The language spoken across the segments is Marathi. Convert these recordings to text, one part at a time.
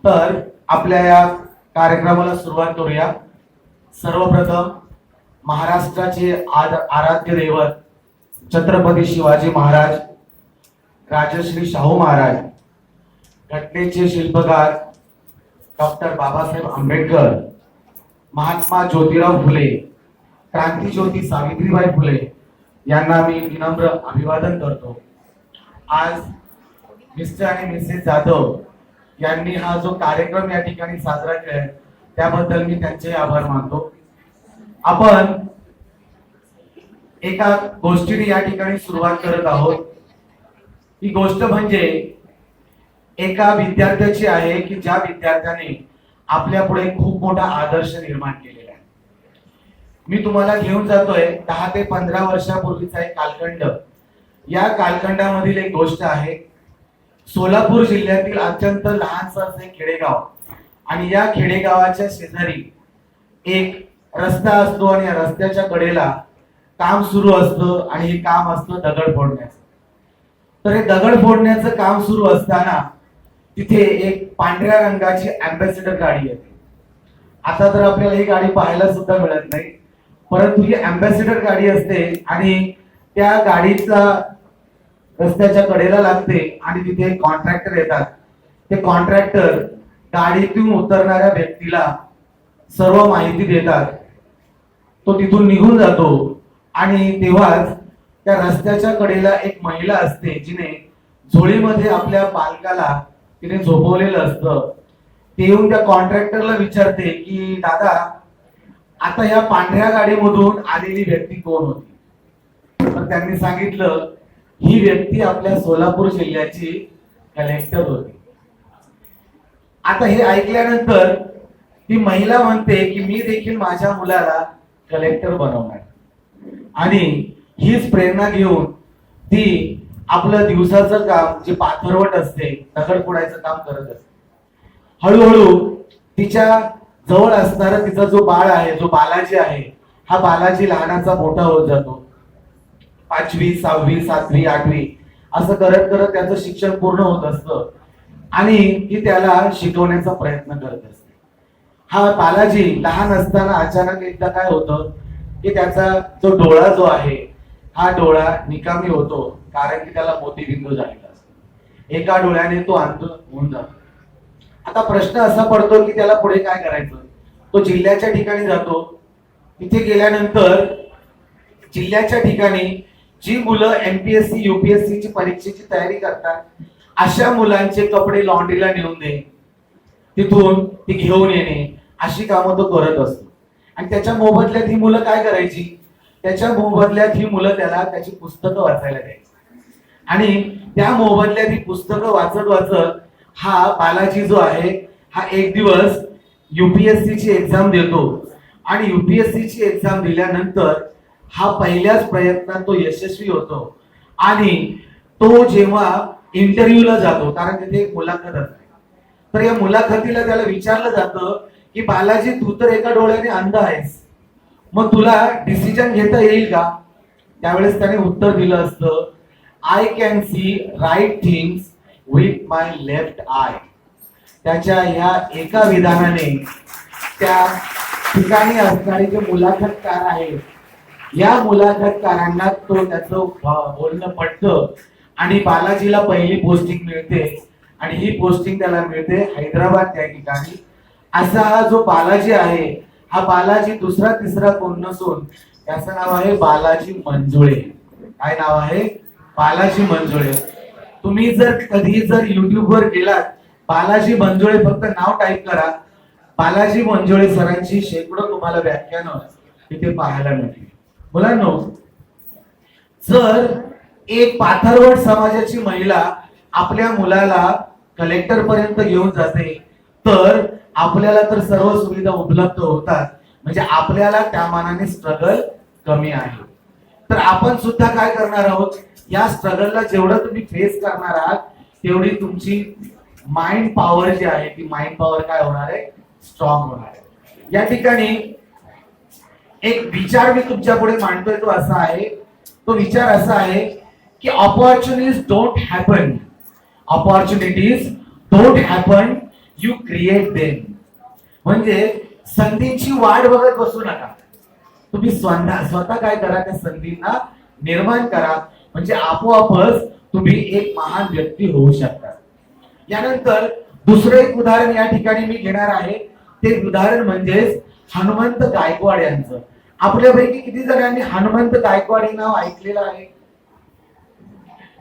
तर आपल्या या कार्यक्रमाला सुरुवात करूया. सर्वप्रथम महाराष्ट्राचे आराध्य दैवत छत्रपती शिवाजी महाराज, राजश्री शाहू महाराज, घटनेचे शिल्पकार डॉक्टर बाबासाहेब आंबेडकर, महात्मा ज्योतिराव फुले, क्रांतिज्योती सावित्रीबाई फुले यांना मी विनम्र अभिवादन करतो. आज मिस्टर आणि मिसेस जाधव यांनी हा जो कार्यक्रम या ठिकाणी साजरा केलाय त्याबद्दल मी त्यांचे आभार मानतो. आपण एका गोष्टीने या ठिकाणी सुरुवात करत आहोत. ही गोष्ट म्हणजे एका विद्यार्थ्याची आहे की ज्या विद्यार्थ्याने आपल्या पुढे खूप मोठा आदर्श निर्माण केलेला आहे. मी तुम्हाला घेऊन जातोय 10 ते 15 वर्षापूर्वीचा एक कालखंड. या कालखंडामधील एक गोष्ट आहे. सोलापूर जिल्ह्यातील अत्यंत लहानसं असे खेडेगाव आणि या खेडेगावाच्या शेजारी एक रस्ता असतो आणि या रस्त्याच्या कडेला काम सुरू असतं आणि हे काम असतं दगड फोडण्याचं. तर हे दगड फोडण्याचं काम सुरू असताना तिथे एक पांढऱ्या रंगाची अँबॅसेडर गाडी येते. आता तर आपल्याला ही गाडी पाहायला सुद्धा मिळत नाही, परंतु ही अँबॅसेडर गाडी असते आणि त्या गाडीचा रस्त्याच्या कडेला लागते आणि तिथे कॉन्ट्रॅक्टर येतात. ते कॉन्ट्रॅक्टर गाडीतून उतरणाऱ्या व्यक्तीला सर्व माहिती देतात. तो तिथून निघून जातो आणि तेव्हाच त्या रस्त्याच्या कडेला एक महिला असते जिने झोळीमध्ये आपल्या बालकाला तिने झोपवलेलं असतं. ते येऊन त्या कॉन्ट्रॅक्टरला विचारते की दादा, आता ह्या पांढऱ्या गाडीमधून आलेली व्यक्ती कोण होती? तर त्यांनी सांगितलं ही व्यक्ती आपल्या सोलापूर जिल्ह्याची कलेक्टर होती. आता हे ऐकल्यानंतर ती महिला म्हणते की मी देखील माझ्या मुलाला कलेक्टर बनवणार. आणि हीच प्रेरणा घेऊन ती आपलं दिवसाचं काम जे पाथरवट असते, दगड फोडायचं काम करत असते. हळूहळू तिच्या जवळ असणारा तिचा जो बाळ आहे, जो बालाजी आहे, हा बालाजी लहानाचा मोठा होत जातो. 5वी 6वी 7वी 8वी असं करत करत त्याचं शिक्षण पूर्ण होत असतं आणि ती त्याला शिकवण्याचा प्रयत्न करत असते. हा बालाजी लहान असताना अचानक एकदा काय होतं की त्याचा जो डोळा जो आहे हा डोळा निकामी होतो, कारण की त्याला मोतीबिंदू झालेला असतो. एका डोळ्याने तो अंध होऊन जातो. आता प्रश्न असा पडतो की त्याला पुढे काय करायचं. तो जिल्ह्याच्या ठिकाणी जातो. तिथे गेल्यानंतर जिल्ह्याच्या ठिकाणी जी मुलं MPSC UPSC ची परीक्षेची तयारी करतात अशा मुलांचे कपडे लॉन्ड्रीला नेऊन दे, तिथून ती घेऊन येणे, अशी कामं तो करत असतो. आणि त्याच्या मोबदल्यात ही मुलं काय करायची, त्याच्या मोबदल्यात ही मुलं त्याला त्याची पुस्तकं वाचायला द्यायची. आणि त्या मोबदल्यात ही पुस्तकं वाचत वाचत हा बालाजी जो आहे हा एक दिवस UPSC ची एक्झाम देतो. आणि UPSC ची एक्झाम दिल्यानंतर हा पहिल्याच प्रयत्नात तो यशस्वी होतो. आणि तो जेव्हा इंटरव्ह्यूला जातो, कारण तिथे एक मुलाखत असते, तर या मुलाखतीला त्याला विचारलं जातं की बालाजी, तू तर एका डोळ्याने अंध आहेस, मग तुला डिसिजन घेता येईल का? त्यावेळेस त्याने उत्तर दिलं असतं, I can see right things with my left eye. त्याच्या ह्या एका विधानाने त्या ठिकाणी असणारे जे मुलाखतकार आहेत या मुलाखतकारांना तो त्याचं बोलणं पडतं आणि बालाजीला पहिली पोस्टिंग मिळते. आणि ही पोस्टिंग त्याला मिळते हैदराबाद त्या ठिकाणी. असा हा जो बालाजी आहे हा बालाजी दुसरा तिसरा कोण नसून त्याचं नाव आहे बालाजी मंजुळे. काय नाव आहे? बालाजी मंजुळे. तुम्ही जर कधी जर YouTube वर गेलात, बालाजी मंजुळे फक्त नाव टाईप करा, बालाजी मंजुळे सरांची शेकडो तुम्हाला व्याख्यानं तिथे पाहायला मिळतील. मुलांनो, जर एक पाथरवट समाजाची महिला आपल्या मुलाला कलेक्टर पर्यंत घेऊन जाते तर आपल्याला तर सर्व सुविधा उपलब्ध होतात, म्हणजे आपल्याला त्या मानाने स्ट्रगल कमी आहे. तर आपण सुद्धा काय करणार आहोत, या स्ट्रगलला जेवढं तुम्ही फेस करणार आहात तेवढी तुमची माइंड पॉवर जी आहे ती माइंड पॉवर काय होणार आहे, स्ट्रॉंग होणार आहे. या ठिकाणी एक विचार मी तुमच्या पुढे मांडतोय, तो असा आहे, तो विचार असा आहे की opportunities don't happen you create them. म्हणजे संधींची वाट बघत बसू नका, तुम्ही स्वतः काय करा, त्या संधींना निर्माण करा, म्हणजे आपोआपच तुम्ही एक महान व्यक्ती होऊ शकता. यानंतर दुसरं एक उदाहरण या ठिकाणी मी घेणार आहे. ते उदाहरण म्हणजेच हनुमंत गायकवाड यांचं. आपल्यापैकी किती जणांनी हनुमंत गायकवाड हे नाव ऐकलेलं आहे?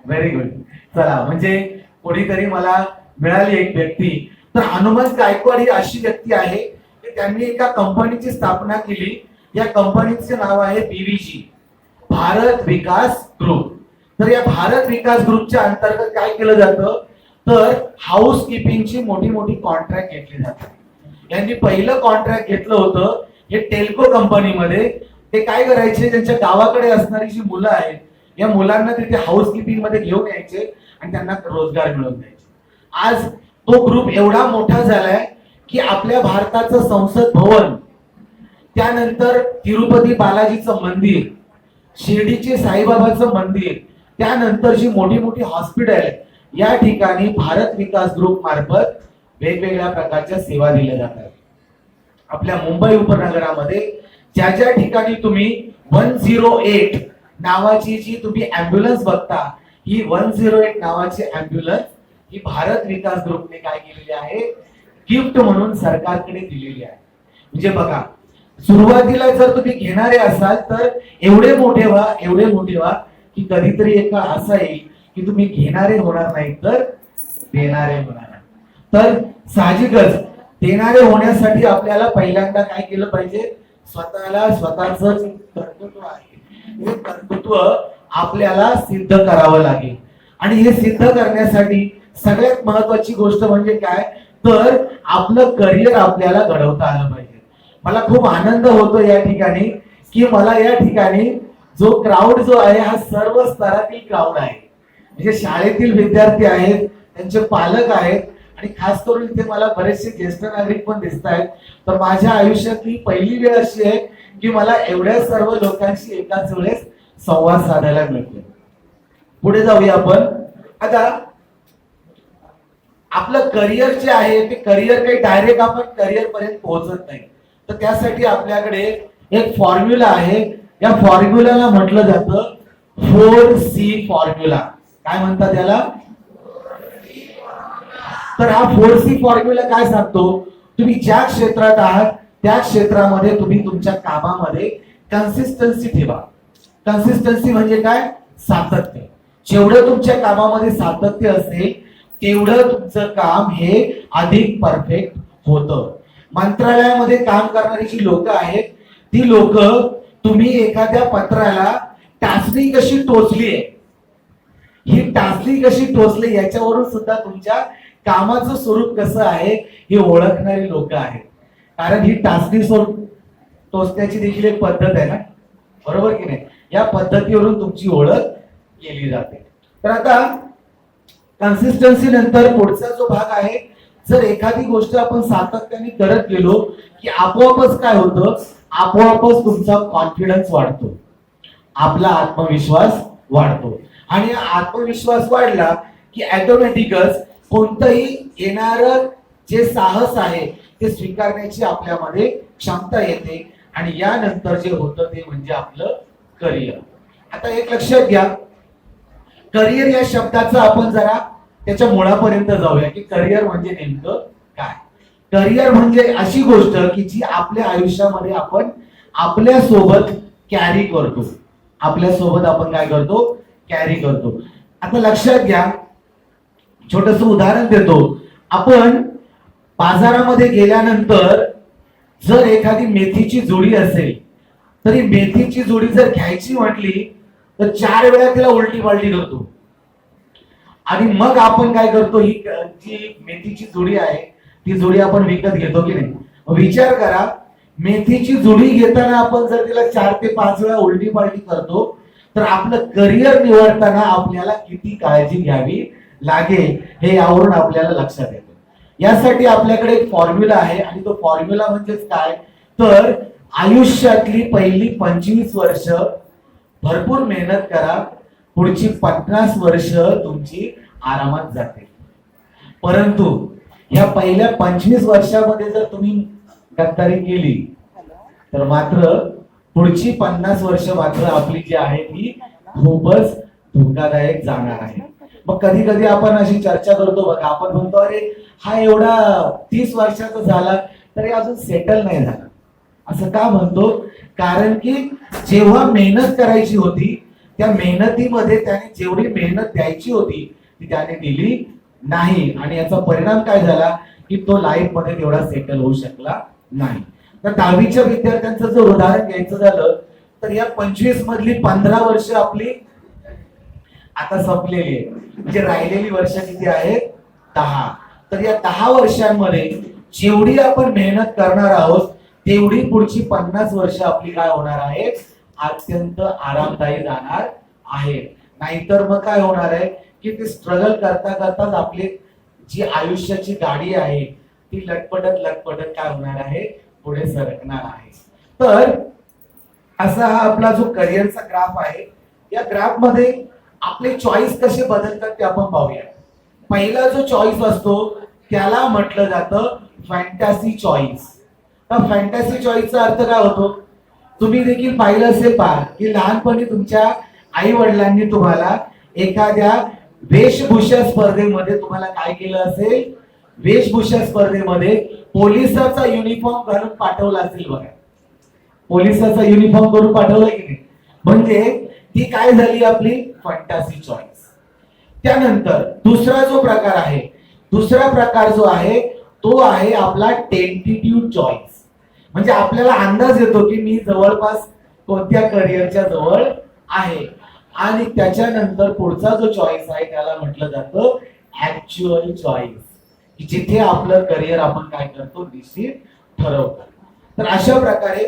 Very good. चला, म्हणजे कोणीतरी मला मिळाली एक व्यक्ती. तर हनुमंत गायकवाड ही अशी व्यक्ती आहे की त्यांनी एका कंपनीची स्थापना केली. या कंपनीचे नाव आहे बीव्हीजी, भारत विकास ग्रुप. तर या भारत विकास ग्रुपच्या अंतर्गत काय केलं जातं, तर हाऊस कीपिंगची मोठी मोठी कॉन्ट्रॅक्ट घेतली जातात. यांनी पहिलं कॉन्ट्रॅक्ट घेतलं होतं हे टेल्को कंपनीमध्ये. ते काय करायचे, त्यांच्या गावाकडे असणारी जी मुलं आहेत या मुलांना तिथे हाऊस कीपिंग मध्ये घेऊन यायचे आणि त्यांना रोजगार मिळवून द्यायचे. आज तो ग्रुप एवढा मोठा झालाय की आपल्या भारताचं संसद भवन, त्यानंतर तिरुपती बालाजीचं मंदिर, शिर्डीचे साईबाबाचं मंदिर, त्यानंतर जी मोठी मोठी हॉस्पिटल या ठिकाणी भारत विकास ग्रुप मार्फत वेगवेगळ्या प्रकारच्या सेवा दिल्या जातात. आपल्या मुंबई उपनगरामध्ये ज्या ज्या ठिकाणी तुम्ही 108 नावाची जी तुम्ही अँब्युलन्स बघता, ही 108 नावाची अँब्युलन्स ही भारत विकास ग्रुपने काय केलेली आहे, गिफ्ट म्हणून सरकारकडे दिलेली आहे. म्हणजे बघा, सुरुवातीला जर तुम्ही घेणारे असाल तर एवढे मोठे व्हा की कधीतरी एक काळ असा येईल की तुम्ही घेणारे होणार नाही तर देणारे होणार. तर साहजिकच देणारे होण्यासाठी आपल्याला पहिल्यांदा काय केलं पाहिजे, स्वतःला स्वतःचं कर्तृत्व आहे हे कर्तृत्व आपल्याला सिद्ध करावं लागेल. आणि हे सिद्ध करण्यासाठी सगळ्यात महत्वाची गोष्ट म्हणजे काय, तर आपलं करिअर आपल्याला घडवता आलं पाहिजे. मला खूप आनंद होतो या ठिकाणी की मला या ठिकाणी जो क्राऊड जो आहे हा सर्व स्तरातील क्राऊड आहे. म्हणजे शाळेतील विद्यार्थी आहेत, त्यांचे पालक आहेत, आणि खास करून इथे मला बरेचसे ज्येष्ठ नागरिक पण दिसत आहेत. तर माझ्या आयुष्यातली पहिली वेळ अशी आहे की मला एवढ्या सर्व लोकांशी एकाच वेळेस संवाद साधायला मिळतो. पुढे जाऊया आपण. आता आपलं करिअर जे आहे ते करिअर काही डायरेक्ट आपण करिअर पर्यंत पोहोचत नाही. तर त्यासाठी आपल्याकडे एक फॉर्म्युला आहे. या फॉर्म्युलाला म्हटलं जातं 4C फॉर्म्युला. काय म्हणतात याला? तर हा 4C फॉर्म्युला काय सांगतो, तुम्ही ज्या क्षेत्रात आहात त्या क्षेत्रामध्ये तुम्ही तुमच्या कामामध्ये कन्सिस्टन्सी ठेवा. कन्सिस्टन्सी म्हणजे काय, सातत्य. जेवढं तुमच्या कामामध्ये सातत्य असेल तेवढं तुमचं काम हे अधिक परफेक्ट होतं. मंत्रालयामध्ये काम करणारी जी लोक आहेत ती लोक, तुम्ही एखाद्या पत्राला टाचणी कशी टोचली आहे, ही टाचणी कशी टोचली याच्यावरून सुद्धा तुमच्या कामाचं स्वरूप कसं आहे हे ओळखणारी लोक आहेत. कारण ही टाचणी टोचण्याची देखील एक पद्धत आहे ना, बरोबर की नाही? या पद्धतीवरून तुमची ओळख केली जाते. तर आता कन्सिस्टन्सी नंतर पुढचा जो भाग आहे, जर एखादी गोष्ट आपण सातत्याने करत गेलो की आपोआपच काय होतं, आपोआपच तुमचा कॉन्फिडन्स वाढतो, आपला आत्मविश्वास वाढतो. आणि आत्मविश्वास वाढला की ऑटोमॅटिकच कोणतंही येणारं जे साहस आहे ते स्वीकारण्याची आपल्यामध्ये क्षमता येते. आणि यानंतर जे होतं ते म्हणजे आपलं करिअर. आता एक लक्षात घ्या, करिअर या शब्दाचं आपण जरा त्याच्या मुळापर्यंत जाऊया की करिअर म्हणजे नेमकं काय. करिअर म्हणजे अशी गोष्ट की जी आपल्या आयुष्यामध्ये आपण आपल्या सोबत कॅरी करतो. आपल्या सोबत आपण काय करतो, कॅरी करतो. आता लक्षात घ्या, छोटस उदाहरण देतो. आपण बाजारामध्ये गेल्यानंतर जर एखादी मेथीची जोडी असेल तरी मेथीची जोडी जर घ्यायची म्हटली तर 4 वेळा तिला उलटी पालटी करतो. आणि मग आपण काय करतो, ही जी मेथीची जोडी आहे ती जोडी आपण विकत घेतो की नाही? विचार करा, मेथीची जोडी घेताना आपण जर तिला 4 ते 5 वेळा उलटी पालटी करतो तर आपलं करिअर निवडताना आपल्याला किती काळजी घ्यावी लागेल हे यावरून आपल्याला लक्षात येतं. यासाठी आपल्याकडे एक फॉर्म्युला आहे आणि तो फॉर्म्युला म्हणजेच काय, तर आयुष्यातली पहिली 25 वर्ष भरपूर मेहनत करा, पुढची 50 वर्ष तुमची आरामात जाते. परंतु ह्या पहिल्या 25 वर्षामध्ये जर तुम्ही गद्दारी केली तर मात्र पुढची 50 वर्ष मात्र आपली जी आहे ती खूपच धोकादायक जाणार आहे. मग कधी कधी आपण अशी चर्चा करतो बघा, आपण म्हणतो अरे हा एवढा 30 वर्षाचा झाला तरी अजून सेटल नाही झाला. असं का म्हणतो? कारण की जेव्हा मेहनत करायची होती त्या मेहनतीमध्ये त्याने जेवढी मेहनत द्यायची होती ती त्याने दिली नाही, आणि याचा परिणाम काय झाला की तो लाईफ मध्ये तेवढा सेटल होऊ शकला नाही. तर 10वीच्या विद्यार्थ्यांचं जर उदाहरण घ्यायचं झालं तर या 25 मधली 15 वर्ष आपली आता संपलेली आहे, म्हणजे राहिलेली वर्ष किती आहेत? 10. तर या 10 वर्षांमध्ये जेवढी आपण मेहनत करणार आहोत तेवढी पुढची 50 वर्ष आपली काय होणार आहे? अत्यंत आरामदायी जाणार आहे. नाहीतर मग काय होणार आहे की ते स्ट्रगल करता करताच आपली जी आयुष्याची गाडी आहे ती लटपटत लटपटत काय होणार आहे? पुढे सरकणार आहे. तर असा हा आपला जो करिअरचा ग्राफ आहे, या ग्राफ मध्ये आपले चॉईस कसे बदलतात ते आपण पाहूया. पहिला जो चॉईस असतो त्याला म्हटलं जातं फॅन्टसी चॉईस. तर फॅन्टसी चॉईसचा अर्थ काय होतो? तुम्ही देखील पाहिलं असेल पहा की लहानपणी तुमच्या आई वडिलांनी तुम्हाला एखाद्या वेशभूषा स्पर्धेमध्ये तुम्हाला काय केलं असेल? वेशभूषा स्पर्धेमध्ये पोलिसाचा युनिफॉर्म घालून पाठवला असेल बघा. पोलिसाचा युनिफॉर्म करून पाठवलं की नाही? म्हणजे ती काय झाली आपली फॅन्टसी चॉईस. त्यानंतर दुसरा जो प्रकार आहे, दुसरा प्रकार जो आहे तो आहे आपला टेंटेटिव्ह चॉईस. म्हणजे आपल्याला अंदाज येतो की मी जवळपास कोणत्या करिअरच्या जवळ आहे, आणि त्याच्यानंतर पुढचा जो चॉईस आहे त्याला म्हटलं जातं ऍक्च्युअल चॉईस, की जिथे आपलं करिअर आपण काय करतो निश्चित ठरवतो. तर अशा प्रकारे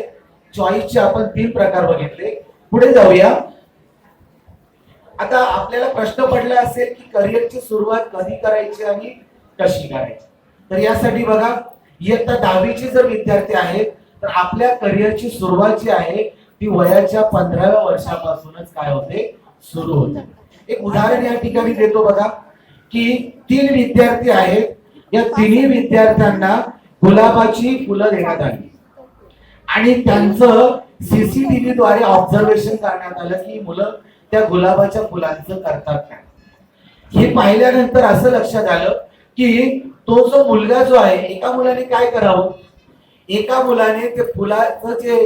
चॉईसचे आपण 3 प्रकार बघितले. पुढे जाऊया. आता आपल्याला प्रश्न पडला असेल की करिअरची सुरुवात कधी करायची आणि कशी करायची. तर यासाठी बघा, इयत्ता 10वीचे जर विद्यार्थी आहेत तर आपल्या करिअरची सुरुवात जी आहे ती वयाच्या 15व्या वर्षापासूनच काय होते? सुरू होते. एक उदाहरण या ठिकाणी देतो बघा की 3 विद्यार्थी आहेत. या तिन्ही विद्यार्थ्यांना गुलाबाची फुलं देण्यात आली आणि त्यांचं सीसीटीव्ही द्वारे ऑब्झर्वेशन करण्यात आलं की मुलं त्या गुलाबाच्या फुलांचं करतात काय. हे पाहिल्यानंतर असं लक्षात आलं की तो जो मुलगा जो आहे, एका मुलाने काय करावं? एका मुलाने ते फुलाचं जे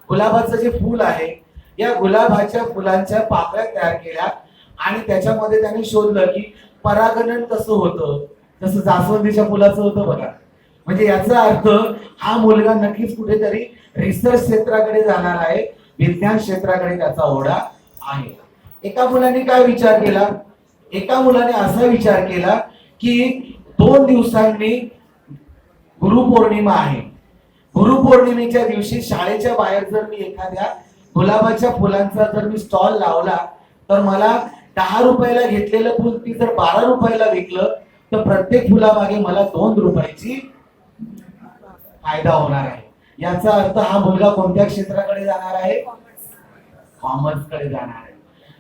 गुलाबाचं जे फूल आहे या गुलाबाच्या फुलांच्या पाकळ्या तयार केल्या आणि त्याच्यामध्ये त्याने शोधलं की परागणन कसं होतं, जसं जास्वंदीच्या फुलाचं होतं बघा. म्हणजे याचा अर्थ हा मुलगा नक्कीच कुठेतरी रिसर्च क्षेत्राकडे जाणार आहे, विज्ञान क्षेत्राकडे त्याचा ओढा आहे. एका मुलाने काय विचार केला? एका मुलाने असा विचार केला की 2 दिवसांनी गुरुपौर्णिमा आहे. गुरुपौर्णिमेच्या दिवशी शाळेच्या बाहेर जर मी एखाद्या गुलाबाच्या फुलांचा जर मी स्टॉल लावला तर मला 10 रुपयाला घेतलेलं फुल ती जर 12 रुपयाला विकलं तर प्रत्येक फुलामागे मला 2 रुपयाची फायदा होणार आहे. याचा अर्थ हा मुलगा कोणत्या क्षेत्राकडे जाणार आहे? कॉमर्सकडे जाणार आहे.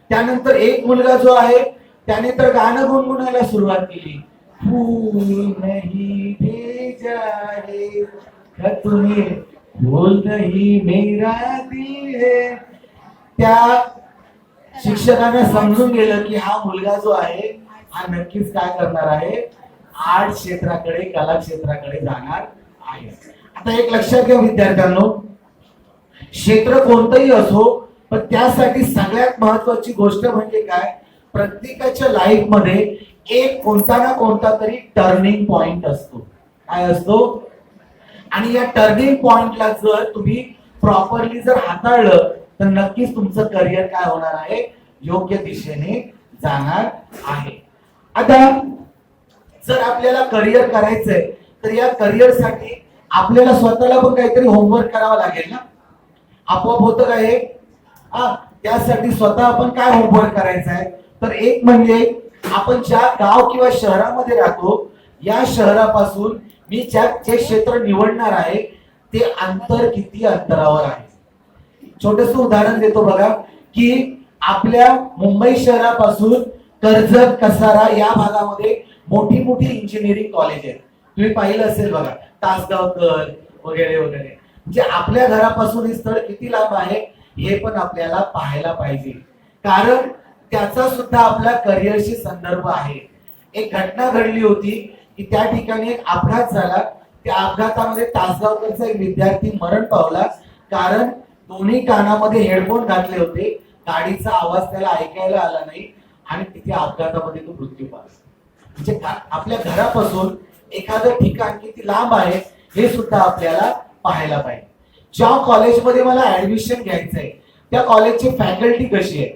त्यानंतर एक मुलगा जो आहे त्याने तर गाणं गुणगुणायला सुरुवात केली. फूल नहीं भेजा है खत में, फूल नहीं मेरा दिल है. त्या शिक्षकांना समजून गेलं की हा मुलगा जो आहे हा नक्कीच काय करणार आहे? आर्ट क्षेत्राकडे, कला क्षेत्राकडे जाणार आहे. आता एक लक्षात घ्या विद्यार्थ्यांनो, क्षेत्र कोणतंही असो पण त्यासाठी सगळ्यात महत्वाची गोष्ट म्हणजे काय? प्रत्येकाच्या लाईफ मध्ये एक कोणता ना कोणता तरी टर्निंग पॉइंट असतो. काय असतो? आणि या टर्निंग पॉइंटला जर तुम्ही प्रॉपरली जर हाताळलं तर नक्कीच तुमचं करिअर काय होणार आहे? योग्य दिशेने जाणार आहे. आता जर आपल्याला करिअर करायचंय तर या करिअरसाठी आपल्याला स्वतःला पण काहीतरी होमवर्क करावं लागेल ना. आपोआप होतं का हे? त्यासाठी स्वतः आपण काय होमवर्क करायचं आहे? तर एक म्हणजे आपण ज्या गाव किंवा शहरामध्ये राहतो या शहरापासून मी जे क्षेत्र निवडणार आहे ते अंतर किती अंतरावर आहे. छोटस उदाहरण देतो बघा की आपल्या मुंबई शहरापासून कर्जत, कसारा या भागामध्ये मोठी मोठी इंजिनिअरिंग कॉलेज आहेत. तुम्ही पाहिलं असेल बघा, तासगावकर वगैरे वगैरे. म्हणजे आपल्या घरापासून हे स्थळ किती लांब आहे हे पण आपल्याला पाहायला पाहिजे, कारण त्याचा सुद्धा आपल्या करिअरशी संदर्भ आहे. एक घटना घडली होती की त्या ठिकाणी एक अपघात झाला. त्या अपघातामध्ये तासगावकरचा एक विद्यार्थी मरण पावला, कारण दोन्ही कानामध्ये हेडफोन घातले होते, गाडीचा आवाज त्याला ऐकायला आला नाही आणि तिथे अपघातामध्ये तो मृत्यू पावला. म्हणजे आपल्या घरापासून एखादं ठिकाण किती लांब आहे हे सुद्धा आपल्याला पाहायला पाहिजे. ज्या कॉलेजमध्ये मला ऍडमिशन घ्यायचंय त्या कॉलेजची फॅकल्टी कशी आहे,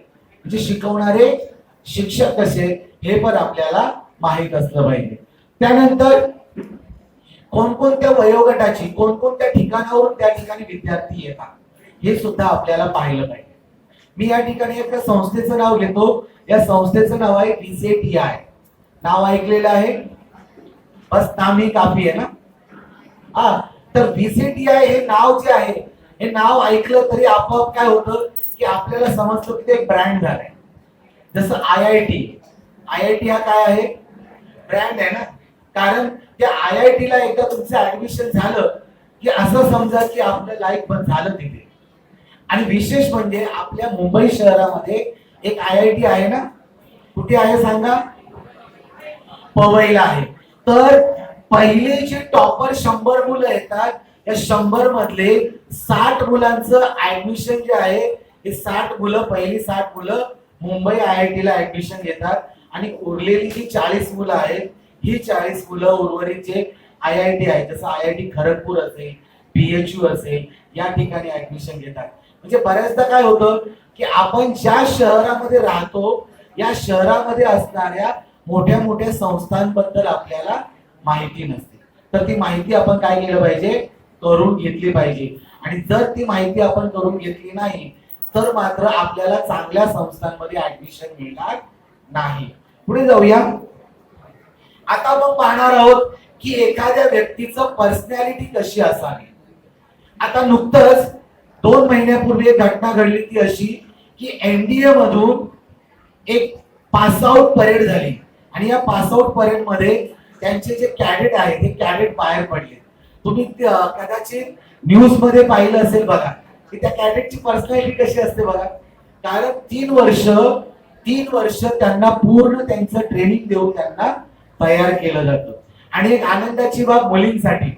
म्हणजे शिकवणारे शिक्षक कसे हे पण आपल्याला माहित असलं पाहिजे. त्यानंतर कोणकोणत्या वयोगटाची कोणकोणत्या ठिकाणावरून त्या ठिकाणी विद्यार्थी येतात हे सुद्धा आपल्याला पाहिलं पाहिजे. मी या ठिकाणी एका संस्थेचं नाव घेतो. या संस्थेचं नाव आहे VCTI. नाव ऐकलेलं आहे, बस नाम ही काफी आहे ना. हा, तर VCTI हे नाव जे आहे, हे नाव ऐकलं तरी आपोआप काय होतं की आपल्याला समजतं की ते एक ब्रँड झालंय. जसं IIT हा काय आहे, ब्रँड आहे ना. कारण त्या IIT ला एकदा तुमचं ऍडमिशन झालं की असं समजा की आपलं लाईफ बंद झालं तिथे. आणि विशेष म्हणजे आपल्या मुंबई शहरामध्ये एक IIT आहे ना. कुठे आहे सांगा, पवईला आहे. तर पहिले जे टॉपर 100 मुलं येतात, या 100 मधले 60 मुलांचं ऍडमिशन जे आहे, हे 60 मुलं, पहिली 60 मुलं मुंबई IIT ला ऍडमिशन घेतात आणि उरलेली जी 40 मुलं आहेत, ही 40 मुलं उर्वरित जे IIT आहे, जसं IIT खरगपूर असेल, PHU असेल, या ठिकाणी ऍडमिशन घेतात. म्हणजे बऱ्याचदा काय होतं की आपण ज्या शहरामध्ये राहतो या शहरामध्ये असणाऱ्या मोठ्या मोठ्या संस्थांबद्दल आपल्याला माहिती नसते. तर ती माहिती आपण काय केलं पाहिजे, करून घेतली पाहिजे. आणि जर ती माहिती आपण करून घेतली नाही तर मात्र आपल्याला चांगल्या संस्थांमध्ये ऍडमिशन मिळणार नाही. पुढे जाऊया. आता आपण पाहणार आहोत की एखाद्या व्यक्तीचं पर्सनॅलिटी कशी असावी. आता नुकतंच 2 महिन्यापूर्वी एक घटना घडली, ती अशी की NDA मधून एक पास आउट परेड झाली आणि या पास आउट परेड मध्ये त्यांचे जे कॅडेट आहेत ते कॅडेट बाहेर पडले. तुम्ही कदाचित न्यूज मध्ये पाहिलं असेल बघा की त्या कॅडेटची पर्सनॅलिटी कशी असते बघा. कारण 3 वर्ष त्यांना पूर्ण त्यांचं ट्रेनिंग देऊन त्यांना तयार केलं जातं. आणि एक आनंदाची बाब मुलींसाठी,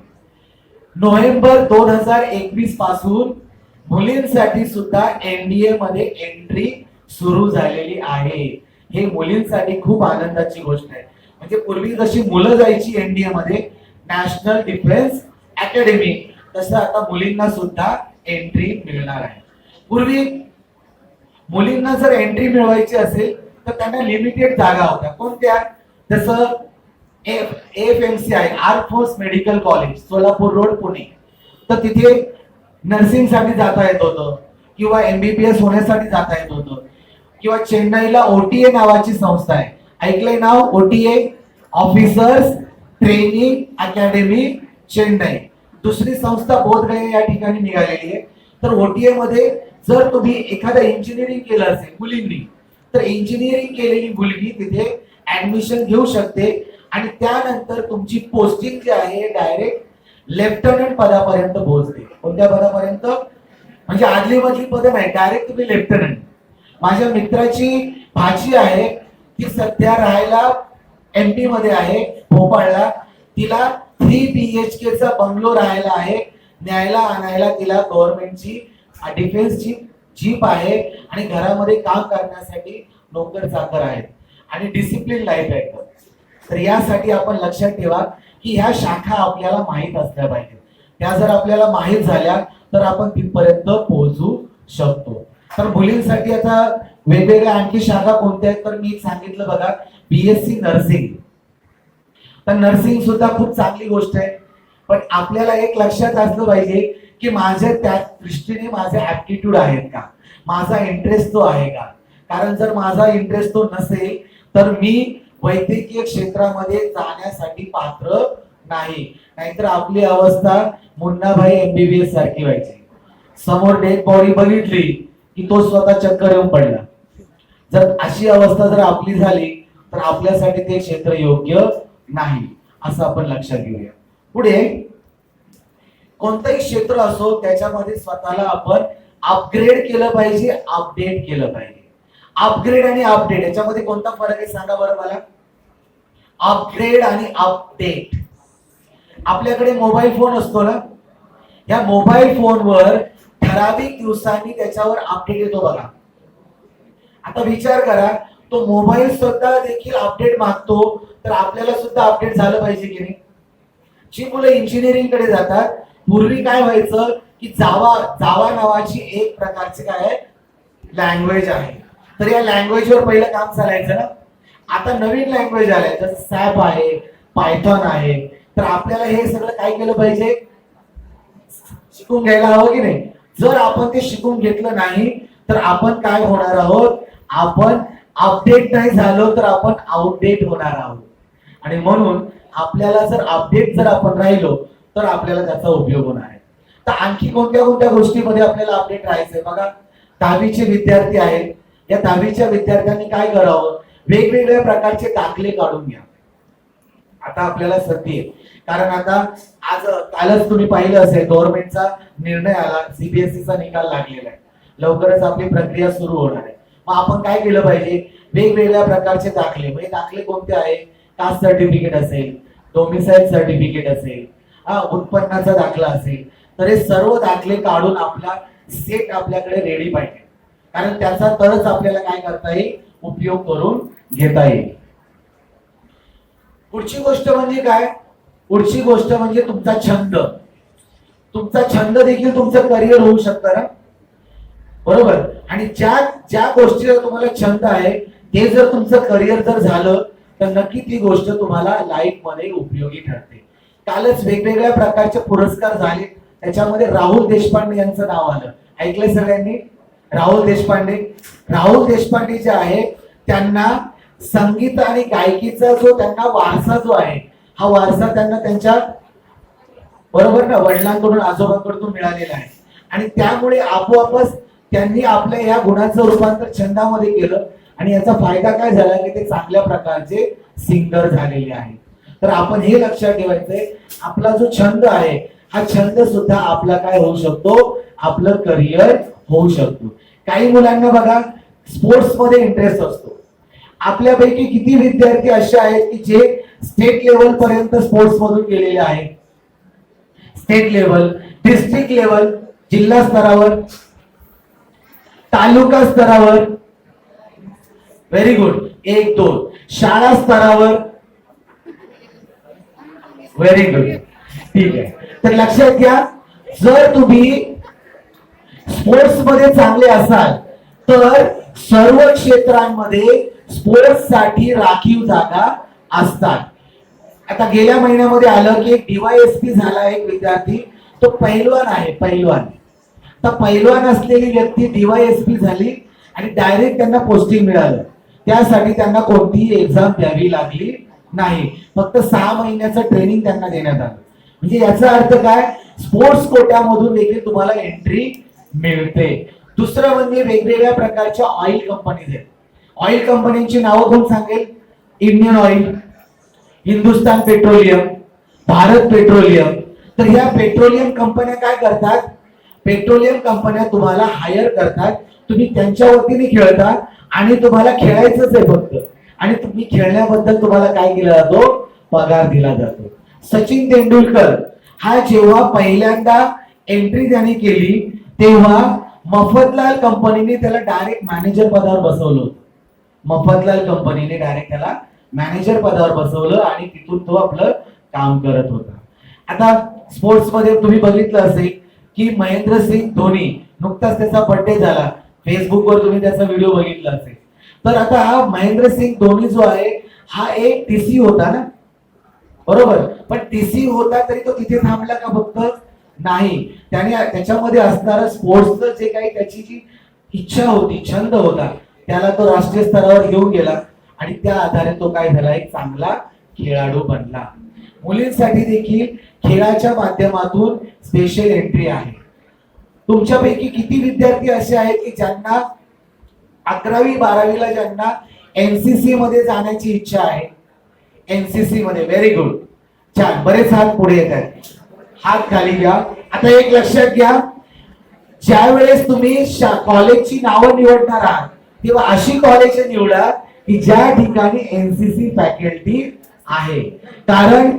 नोव्हेंबर 2021 पासून मुलींसाठी सुद्धा NDA मध्ये एंट्री सुरू झालेली आहे. हे मुलींसाठी खूप आनंदाची गोष्ट आहे. म्हणजे पूर्वी जशी मुलं जायची NDA मध्ये, नॅशनल डिफेन्स अकॅडमी, तसं आता मुलींना सुद्धा एंट्री मिळणार आहे. पूर्वी मुलींना जर एंट्री मिळवायची असेल तर त्यांना लिमिटेड जागा होत्या. कोणत्या, जसं AFMC आहे, arm force medical college, Solapur road, Pune. तर तिथे नर्सिंग साठी जाता येत होतं किंवा MBBS होण्यासाठी जाता येत होतं. किंवा चेन्नईला OTA नावाची संस्था आहे, ऐकलंय नाव, OTA, officers training academy Chennai. दुसरी संस्था बोधगया या ठिकाणी निघालेली आहे. तर OTA मध्ये जर तुम्ही एखादं इंजिनिअरिंग केलं असेल मुलींनी, तर इंजिनिअरिंग केलेली मुलगी तिथे ऍडमिशन घेऊ शकते आणि त्यानंतर तुमची पोस्टिंग जी आहे डायरेक्ट लेफ्टनंट पदापर्यंत पोहोचते. कोणत्या पदापर्यंत, म्हणजे आदली मधली पद नाही, डायरेक्ट तुम्ही लेफ्टनंट. माझ्या मित्राची भाची आहे, ती सध्या राहायला MP मध्ये आहे, भोपाळला. तिला 3 BHK चा बंगलो राहायला आहे. न्यायला आणायला तिला गव्हर्नमेंटची डिफेन्सची जीप आहे आणि घरामध्ये काम करण्यासाठी नोकर चाकर आहेत आणि डिसिप्लिन लाईफ आहे. तर यासाठी आपण लक्षात ठेवा की ह्या शाखा आपल्याला माहित असल्या पाहिजेत. त्या जर आपल्याला माहित झाल्या तर आपण तिथपर्यंत पोहोचू शकतो. तर मुलींसाठी आता वेगवेगळ्या आणखी शाखा कोणत्या आहेत, तर मी सांगितलं बघा, BSc नर्सिंग. तर नर्सिंग सुद्धा खूप चांगली गोष्ट आहे. पण आपल्याला एक लक्षात असलं पाहिजे की माझ्या त्या दृष्टीने माझे ऍप्टिट्यूड आहेत का, माझा इंटरेस्ट तो आहे का. कारण जर माझा इंटरेस्ट तो नसेल तर मी वैद्यकीय क्षेत्रामध्ये जाण्यासाठी पात्र नाही. नाहीतर आपली अवस्था मुन्नाभाई MBBS सारखी व्हायची. समोर डेड बॉडी बघितली की तो स्वतः चक्कर येऊन पडला. जर अशी अवस्था जर आपली झाली तर आपल्यासाठी ते क्षेत्र योग्य नाही. असं आपण लक्षात घेऊया. पुढे कोणतंही क्षेत्र असो त्याच्यामध्ये स्वतःला आपण अपग्रेड केलं पाहिजे, अपडेट केलं पाहिजे. अपग्रेड आणि अपडेट याच्यामध्ये कोणता फरक आहे सांगा बरं मला. अपग्रेड आणि अपडेट. आपल्याकडे मोबाईल फोन असतो ना, या मोबाईल फोनवर ठराविक दिवसांनी त्याच्यावर अपडेट येतो बघा. आता विचार करा, तो मोबाईल सुद्धा देखील अपडेट मागतो, तर आपल्याला सुद्धा अपडेट झालं पाहिजे की नाही. जी मुलं इंजिनिअरिंग कडे जातात, पूर्वी काय व्हायचं की जावा नावाची एक प्रकारची काय आहे लँग्वेज आहे, तर या लँग्वेजवर पहिलं काम चालायचं ना. आता नवीन लँग्वेज आलाय जसं सॅप आहे, पायथॉन आहे, तर आपल्याला हे सगळं काय केलं पाहिजे, शिकून घ्यायला हवं की नाही. जर आपण ते शिकून घेतलं नाही तर आपण काय होणार आहोत, आपण अपडेट नाही झालो तर आपण आउटडेट होणार आहोत. आणि म्हणून आपल्याला जर अपडेट जर आपण राहिलो तर आपल्याला त्याचा उपयोग होणार आहे. तर आणखी कोणत्या कोणत्या गोष्टीमध्ये आपल्याला अपडेट राहायचंय बघा. 10वीचे विद्यार्थी आहेत, या 10वीच्या विद्यार्थ्यांनी काय करावं, वेगवेगळ्या प्रकारचे दाखले काढून घ्या. आता आपल्याला संधी आहे, कारण आता आज कालच तुम्ही पाहिलं असेल गव्हर्नमेंटचा निर्णय आला, सीबीएसईचा निकाल लागलेला आहे, लवकरच आपली प्रक्रिया सुरू होणार आहे. मग आपण काय केलं पाहिजे, वेगवेगळ्या प्रकारचे दाखले, म्हणजे दाखले कोणते आहे, कास्ट सर्टिफिकेट असेल, डोमिसाइल सर्टिफिकेट असेल, उत्पन्नाचा दाखला असेल, तर हे सर्व दाखले काढून आपला सेट आपल्याकडे रेडी पाहिजे, कारण त्याचा तरच आपल्याला काय करता येईल, उपयोग करून घेता येईल. पुढची गोष्ट म्हणजे काय, पुढची गोष्ट म्हणजे तुमचा छंद. तुमचा छंद देखील तुमचं करिअर होऊ शकतं ना, बरोबर. आणि ज्या ज्या गोष्टीला तुम्हाला छंद आहे ते जर तुमचं करिअर जर झालं तर नक्की ती गोष्ट तुम्हाला लाईफ मध्ये उपयोगी ठरते. कालच वेगवेगळ्या प्रकारचे पुरस्कार झाले, त्याच्यामध्ये राहुल देशपांडे यांचं नाव आलं, ऐकलंय सगळ्यांनी. राहुल देशपांडे जे आहे त्यांना संगीत आणि गायकीचा जो त्यांना वारसा जो आहे, हा वारसा त्यांना त्यांच्या बरोबर ना वडिलांकडून आजोबांकडून मिळालेला आहे. आणि त्यामुळे आपोआपच त्यांनी आपल्या या गुणांचं रूपांतर छंदामध्ये केलं आणि याचा फायदा काय झाला की ते चांगल्या प्रकारचे सिंगर झालेले आहेत. तर आपण हे लक्षात ठेवायचंय, आपला जो छंद आहे हा छंद सुद्धा आपला काय होऊ शकतो, आपलं करिअर होऊ शकतो. काही मुलांना बघा स्पोर्ट्स मध्ये इंटरेस्ट असतो. आपल्यापैकी किती विद्यार्थी असे आहेत की जे स्टेट लेवल पर्यंत स्पोर्ट्स मधून गेलेले आहेत, स्टेट लेवल, डिस्ट्रिक्ट लेवल, जिल्हा स्तरावर, तालुका स्तरावर, व्हेरी गुड, 1-2, शाळा स्तरावर, व्हेरी गुड, ठीक आहे. तर लक्षात घ्या, जर तुम्ही स्पोर्ट्स मध्ये चांगले असाल तर सर्व क्षेत्रांमध्ये स्पोर्ट्स साठी राखीव जागा असतात. आता गेल्या महिन्यामध्ये आलं की एक DYSP झाला एक विद्यार्थी, तो पैलवान आहे, पैलवान. तर पैलवान असलेली व्यक्ती DYSP झाली आणि डायरेक्ट त्यांना पोस्टिंग मिळालं. त्यासाठी त्यांना कोणतीही एक्झाम द्यावी लागली नाही, फक्त 6 महिन्याचं ट्रेनिंग त्यांना देण्यात आलं. म्हणजे याचा अर्थ काय, स्पोर्ट्स कोट्यामधून देखील तुम्हाला एंट्री मिळते. दुसरं म्हणजे वेगवेगळ्या प्रकारच्या ऑइल कंपनीज आहेत. ऑइल कंपन्यांची नावं कोण सांगेल, Indian oil, Hindustan petroleum, Bharat petroleum. तर ह्या पेट्रोलियम कंपन्या काय करतात, पेट्रोलियम कंपन्या तुम्हाला हायर करतात, तुम्ही त्यांच्या वतीने खेळता आणि तुम्हाला खेळायचंच आहे फक्त, आणि तुम्ही खेळण्याबद्दल तुम्हाला काय केला जातो, पगार दिला जातो. सचिन तेंडुलकर हा जेव्हा पहिल्यांदा एंट्री त्याने केली तेव्हा मफतलाल कंपनीने त्याला डायरेक्ट मॅनेजर पदावर बसवलं. मफतलाल कंपनीने डायरेक्ट त्याला मॅनेजर पदावर बसवलं आणि तिथून तो आपलं काम करत होता. आता स्पोर्ट्स मध्ये तुम्ही बघितलं असेल की महेंद्रसिंग धोनी, नुकताच त्याचा बर्थडे झाला, फेसबुकवर तुम्ही त्याचा व्हिडिओ बघितला असेल. तर आता हा महेंद्रसिंग धोनी जो आहे हा एक TC होता ना, बरोबर. पण TC होता तरी तो तिथे थांबला का, फक्त नाही, त्याने त्याच्यामध्ये असणारं स्पोर्ट्सचं जे काही त्याची जी इच्छा होती, छंद होता, त्याला तो राष्ट्रीय स्तरावर घेऊन गेला आणि त्या आधारे तो काय झाला, एक चांगला खेळाडू बनला. मुलींसाठी देखील खेळाच्या माध्यमातून स्पेशल एंट्री आहे. तुमच्यापैकी किती विद्यार्थी असे आहेत की ज्यांना 11वी 12वीला ज्यांना NCC मध्ये जाण्याची इच्छा आहे, NCC मध्ये, व्हेरी गुड. छान, बरेच हात पुढे येत आहेत. हात खाली घ्या. आता एक लक्षात घ्या, ज्या वेळेस तुम्ही कॉलेजची नावं निवडणार आहात तेव्हा अशी कॉलेज निवडा की ज्या ठिकाणी एनसीसी फॅकल्टी आहे. कारण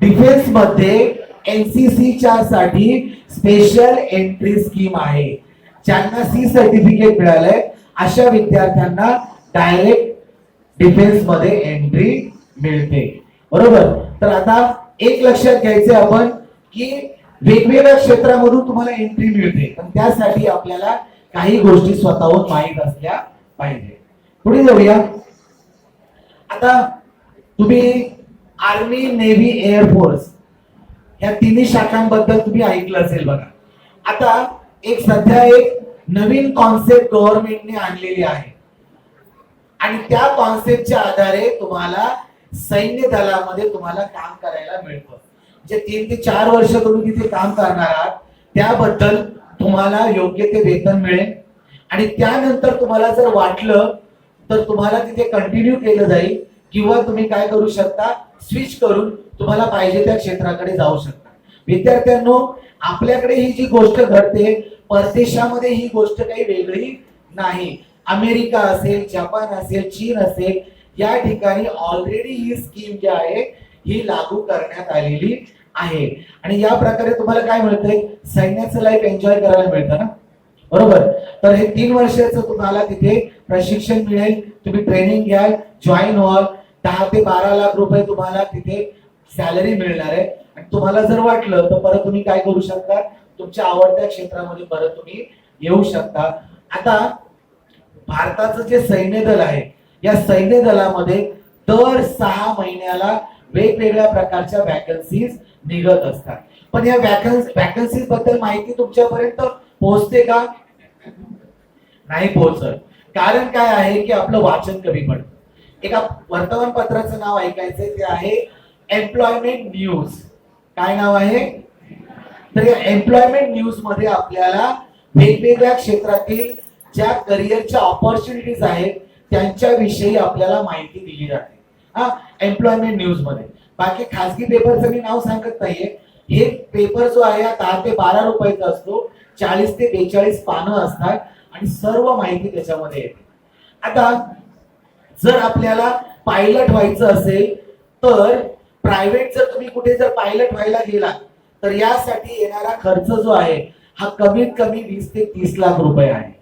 डिफेन्स मध्ये एनसीसीच्या साठी स्पेशल एंट्री स्कीम आहे. ज्यांना सी सर्टिफिकेट मिळालंय अशा विद्यार्थ्यांना डायरेक्ट डिफेन्स मध्ये एंट्री मिळते. बरोबर. तर आता एक लक्षात घ्यायचं आपण की वेगवेगळ्या क्षेत्रामधून तुम्हाला एंट्री मिळते, पण त्यासाठी आपल्याला काही गोष्टी स्वतःहून माहीत असल्या पाहिजे. पुढे जाऊया. आता तुम्ही आर्मी, नेव्ही, एअरफोर्स या तिन्ही शाखांबद्दल तुम्ही ऐकलं असेल बघा. आता सध्या एक नवीन कॉन्सेप्ट गव्हर्नमेंटने आणलेली आहे आणि त्या कॉन्सेप्टच्या आधारे तुम्हाला सैन्य दलामध्ये तुम्हाला काम करायला मिळतं. जे 3 ते 4 वर्ष तुम्ही तिथे काम करणार आहात त्याबद्दल तुम्हाला योग्य ते वेतन मिळेल आणि त्यानंतर तुम्हाला जर वाटलं तर तुम्हाला तिथे कंटिन्यू केलं जाईल किंवा तुम्ही काय करू शकता, स्विच करून तुम्हाला पाहिजे त्या क्षेत्राकडे जाऊ शकता. विद्यार्थ्यांनो, आपल्याकडे ही जी गोष्ट घडते परदेशामध्ये ही गोष्ट काही वेगळी नाही. अमेरिका असेल, जपान असेल, चीन असेल, या ठिकाणी ऑलरेडी ही स्कीम जी आहे ही लागू करण्यात आलेली आहे आणि या प्रकारे तुम्हाला काय मिळतंय, सैन्याचं लाईफ एन्जॉय करायला मिळतं ना. बरोबर. तर हे 3 वर्षाचं तुम्हाला तिथे प्रशिक्षण मिळेल. तुम्ही ट्रेनिंग घ्याल, जॉईन व्हाल. 10 ते 12 लाख रुपये तुम्हाला तिथे सॅलरी मिळणार आहे आणि तुम्हाला जर वाटलं तर परत तुम्ही काय करू शकता, तुमच्या आवडत्या क्षेत्रामध्ये परत तुम्ही येऊ शकता. आता भारताचं जे सैन्य दल आहे या सैन्य दलामध्ये दर 6 महिन्याला वेगवेगळ्या प्रकारच्या वॅकन्सीज निघत असतात. पण या वॅकन्सीज बद्दल माहिती तुमच्यापर्यंत पोहोचते का? नाही पोहोचत. कारण काय आहे की आपलं वाचन कमी पडतं. एका वर्तमानपत्राचं नाव ऐकायचंय, ते आहे एम्प्लॉयमेंट न्यूज. काय नाव आहे? तर या एम्प्लॉयमेंट न्यूज मध्ये आपल्याला वेगवेगळ्या क्षेत्रातील ज्या करिअरच्या ऑपॉर्च्युनिटीज आहेत त्यांच्याविषयी आपल्याला माहिती दिली जाते. एम्प्लॉयमेंट न्यूज मध्ये. बाकी खासगी पेपरचं मी नाव सांगत नाहीये. हे पेपर जो आहे 10 ते 12 रुपयाचा असतो. 40 ते 42 पानं असतात आणि सर्व माहिती त्याच्यामध्ये येते. आता जर आपल्याला पायलट व्हायचं असेल तर प्रायव्हेट जर तुम्ही कुठे जर पायलट व्हायला गेला तर यासाठी येणारा खर्च जो आहे हा कमीत कमी 20 ते 30 लाख रुपये आहे.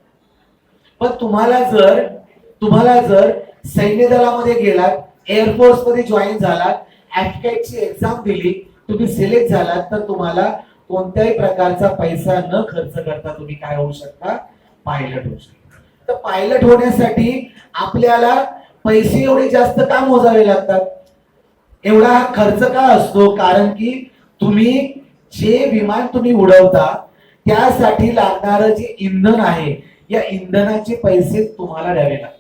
पण तुम्हाला जर सैन्य दलामध्ये गेलात, एअरफोर्स मध्ये जॉईन झालात, ऍफकॅटची एक्झाम दिली, तुम्ही सिलेक्ट झालात तर तुम्हाला कोणत्याही प्रकारचा पैसा न खर्च करता तुम्ही काय होऊ शकता, पायलट होऊ शकता. तर पायलट होण्यासाठी आपल्याला पैसे एवढे जास्त का मोजावे लागतात, एवढा खर्च का असतो? कारण की तुम्ही जे विमान तुम्ही उडवता त्यासाठी लागणारं जे इंधन आहे या इंधनाचे पैसे तुम्हाला द्यावे लागतात.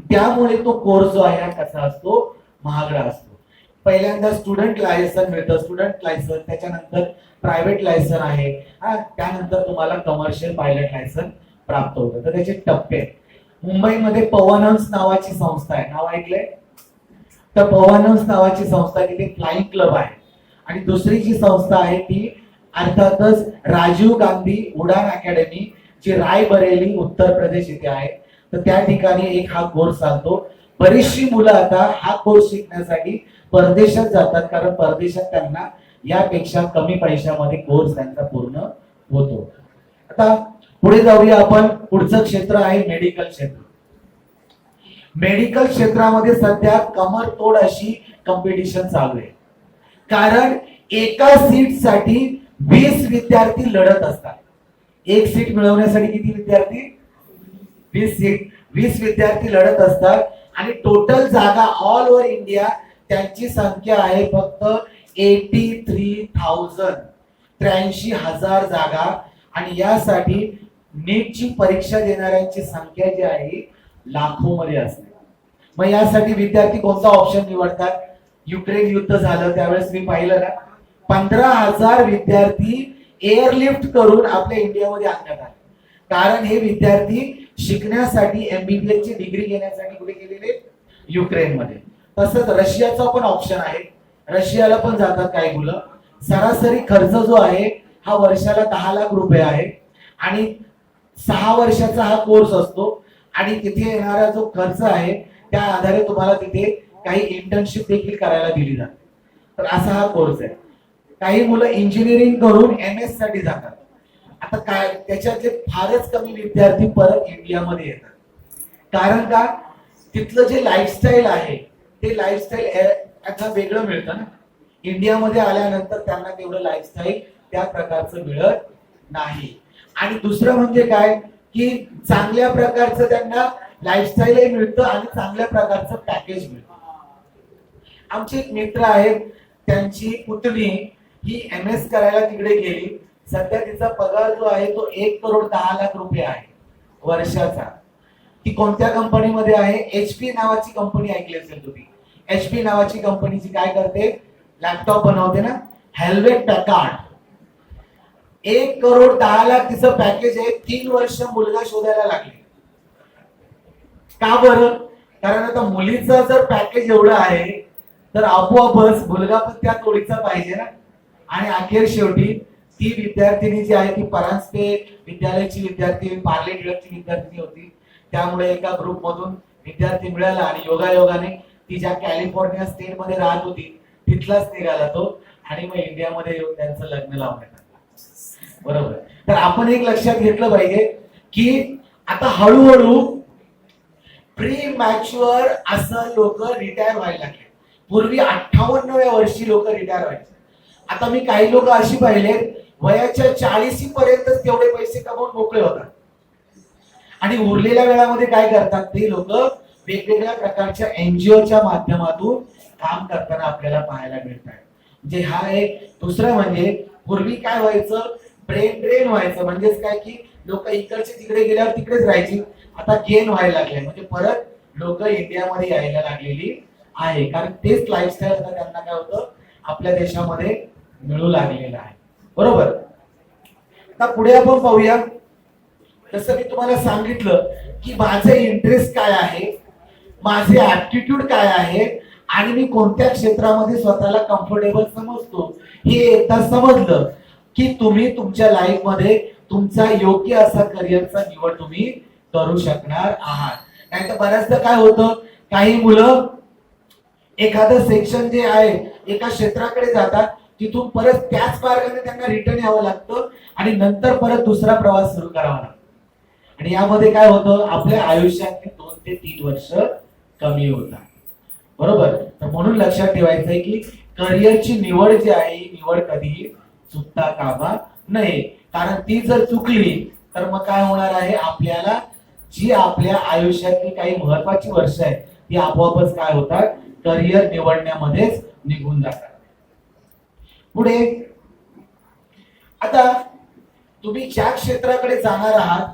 त्यामुळे तो कोर्स जो आहे कसा असतो, महागडा असतो. पहिल्यांदा स्टुडंट लायसन मिळतं, स्टुडंट लायसन, त्याच्यानंतर प्रायव्हेट लायसन आहे, त्यानंतर तुम्हाला कमर्शियल पायलट लायसन प्राप्त होतं. तर त्याचे टप्पे आहेत. मुंबईमध्ये पवनहंस नावाची संस्था आहे, नाव ऐकलंय? तर पवनहंस नावाची संस्था, तिथे फ्लाइंग क्लब आहे. आणि दुसरी जी संस्था आहे ती अर्थातच राजीव गांधी उडान अकॅडमी, जी रायबरेली उत्तर प्रदेश इथे आहे. तर त्या ठिकाणी एक हा कोर्स चालतो. बरीचशी मुलं आता हा कोर्स शिकण्यासाठी परदेशात जातात, कारण परदेशात त्यांना यापेक्षा कमी पैशामध्ये कोर्स त्यांचा पूर्ण होतो. आता पुढे जाऊया आपण. पुढचं क्षेत्र आहे मेडिकल क्षेत्र. मेडिकल क्षेत्रामध्ये सध्या कमरतोड अशी कॉम्पिटिशन चालू आहे. कारण एका सीट साठी 20 विद्यार्थी लढत असतात. एक सीट मिळवण्यासाठी किती विद्यार्थी? 20 विद्यार्थी लढत असतात आणि टोटल जागा ऑल ओव्हर इंडिया त्यांची संख्या आहे फक्त 83,000, 83,000 जागा. आणि यासाठी नीटची परीक्षा देणाऱ्यांची संख्या जी आहे लाखो मध्ये असते. मग यासाठी विद्यार्थी कोणता ऑप्शन निवडतात? युक्रेन युद्ध झालं त्यावेळेस मी पाहिलं ना, 15,000 विद्यार्थी एअरलिफ्ट करून आपल्या इंडियामध्ये आणण्यात आले. कारण हे विद्यार्थी शिकण्यासाठी एमबीबीएस ची डिग्री घेण्यासाठी कुठे गेलेले? युक्रेन मध्ये. तसंच रशियाचा पण ऑप्शन आहे. रशियाला पण जातात काही मुलं. सरासरी खर्च जो आहे हा वर्षाला 10 लाख रुपये आहे आणि 6 वर्षाचा हा कोर्स असतो आणि तिथे येणारा जो खर्च आहे त्या आधारे तुम्हाला तिथे काही इंटर्नशिप देखील करायला दिली जाते. तर असा हा कोर्स आहे. काही मुलं इंजिनिअरिंग करून MS साठी जातात. आता काय त्याच्यातले फारच कमी विद्यार्थी परत इंडियामध्ये येतात. कारण का तिथलं जे लाईफस्टाईल आहे ते लाईफस्टाईल आता वेगळं मिळतं ना. इंडियामध्ये आल्यानंतर त्यांना तेवढं लाईफस्टाईल त्या प्रकारचं मिळत नाही. आणि दुसरं म्हणजे काय की चांगल्या प्रकारचं त्यांना लाईफस्टाईलही मिळतं आणि चांगल्या प्रकारचं पॅकेज मिळतं. आमचे एक मित्र आहेत, त्यांची पुतणी ही MS करायला तिकडे गेली. सध्या तिचा पगार जो आहे तो 1,10,00,000 रुपये आहे वर्षाचा. ती कोणत्या कंपनीमध्ये आहे? HP नावाची कंपनी ऐकली असेल तुम्ही. HP नावाची कंपनीची काय करते? लॅपटॉप बनवते ना, हेल्वेट पॅकार्ड. 1,10,00,000 तिचं पॅकेज आहे. 3 वर्ष मुलगा शोधायला लागले. का बरं? कारण आता मुलीचं जर पॅकेज एवढं आहे तर आपोआपच मुलगा पण त्या तोडीचा पाहिजे ना. आणि अखेर शेवटी ती विद्यार्थिनी जी आहे ती परांजपे विद्यालयाची विद्यार्थी, पार्ले टिळकची विद्यार्थिनी होती. त्यामुळे एका ग्रुप मधून विद्यार्थी मिळाला आणि योगायोगाने ती ज्या कॅलिफोर्निया स्टेट मध्ये राहत होती तिथलाच निघाला तो आणि मग इंडियामध्ये येऊन त्यांचं लग्न लावण्यात आलं. बरोबर. तर आपण एक लक्षात घेतलं पाहिजे की आता हळूहळू प्री मॅच्युअर असं लोक रिटायर व्हायला लागले. पूर्वी 58व्या वर्षी लोक रिटायर व्हायचे. आता मी काही लोक अशी पाहिले वयाच्या 40 पर्यंतच तेवढे पैसे कमवून मोकळे होतात आणि उरलेल्या वेळामध्ये काय करतात ते लोक वेगवेगळ्या प्रकारच्या NGOच्या माध्यमातून काम करताना आपल्याला पाहायला मिळतात. म्हणजे हा एक. दुसरं म्हणजे पूर्वी काय व्हायचं, ब्रेन ड्रेन व्हायचं. म्हणजेच काय की लोक इकडचे तिकडे गेल्यावर तिकडेच राहायची. आता गेन व्हायला लागले म्हणजे परत लोक इंडियामध्ये यायला लागलेली आहे. कारण तेच लाईफस्टाईल आता त्यांना काय होतं आपल्या देशामध्ये मिळू लागलेलं आहे. बरोबर. आता पुढे आपण पाहूया. जसं मी तुम्हाला सांगितलं की माझे इंटरेस्ट काय आहे, माझे ऍप्टिट्यूड काय आहे आणि मी कोणत्या क्षेत्रामध्ये स्वतःला कम्फर्टेबल समजतो. हे एकदा समजलं की तुम्ही तुमच्या लाईफ मध्ये तुमचा योग्य असा करिअरचा निवड तुम्ही करू शकणार आहात. नाहीतर बऱ्याचदा काय होतं, काही मुलं एखादं सेक्शन जे आहे एका क्षेत्राकडे जातात, तिथून परत त्याच मार्गाने त्यांना रिटर्न यावं लागतं आणि नंतर परत दुसरा प्रवास सुरू करावा लागतो. आणि यामध्ये काय होतं, आपल्या आयुष्यात 2 ते 3 वर्ष कमी होतात. बरोबर. तर म्हणून लक्षात ठेवायचं आहे की करिअरची निवड जी आहे ही निवड कधीही चुकता कामा नये. कारण ती जर चुकली तर मग काय होणार आहे, आपल्याला जी आपल्या आयुष्यातली काही महत्वाची वर्ष आहेत ती आपोआपच काय होतात, करिअर निवडण्यामध्येच निघून जातात. पुढे आता तुम्ही ज्या क्षेत्राकडे जाणार आहात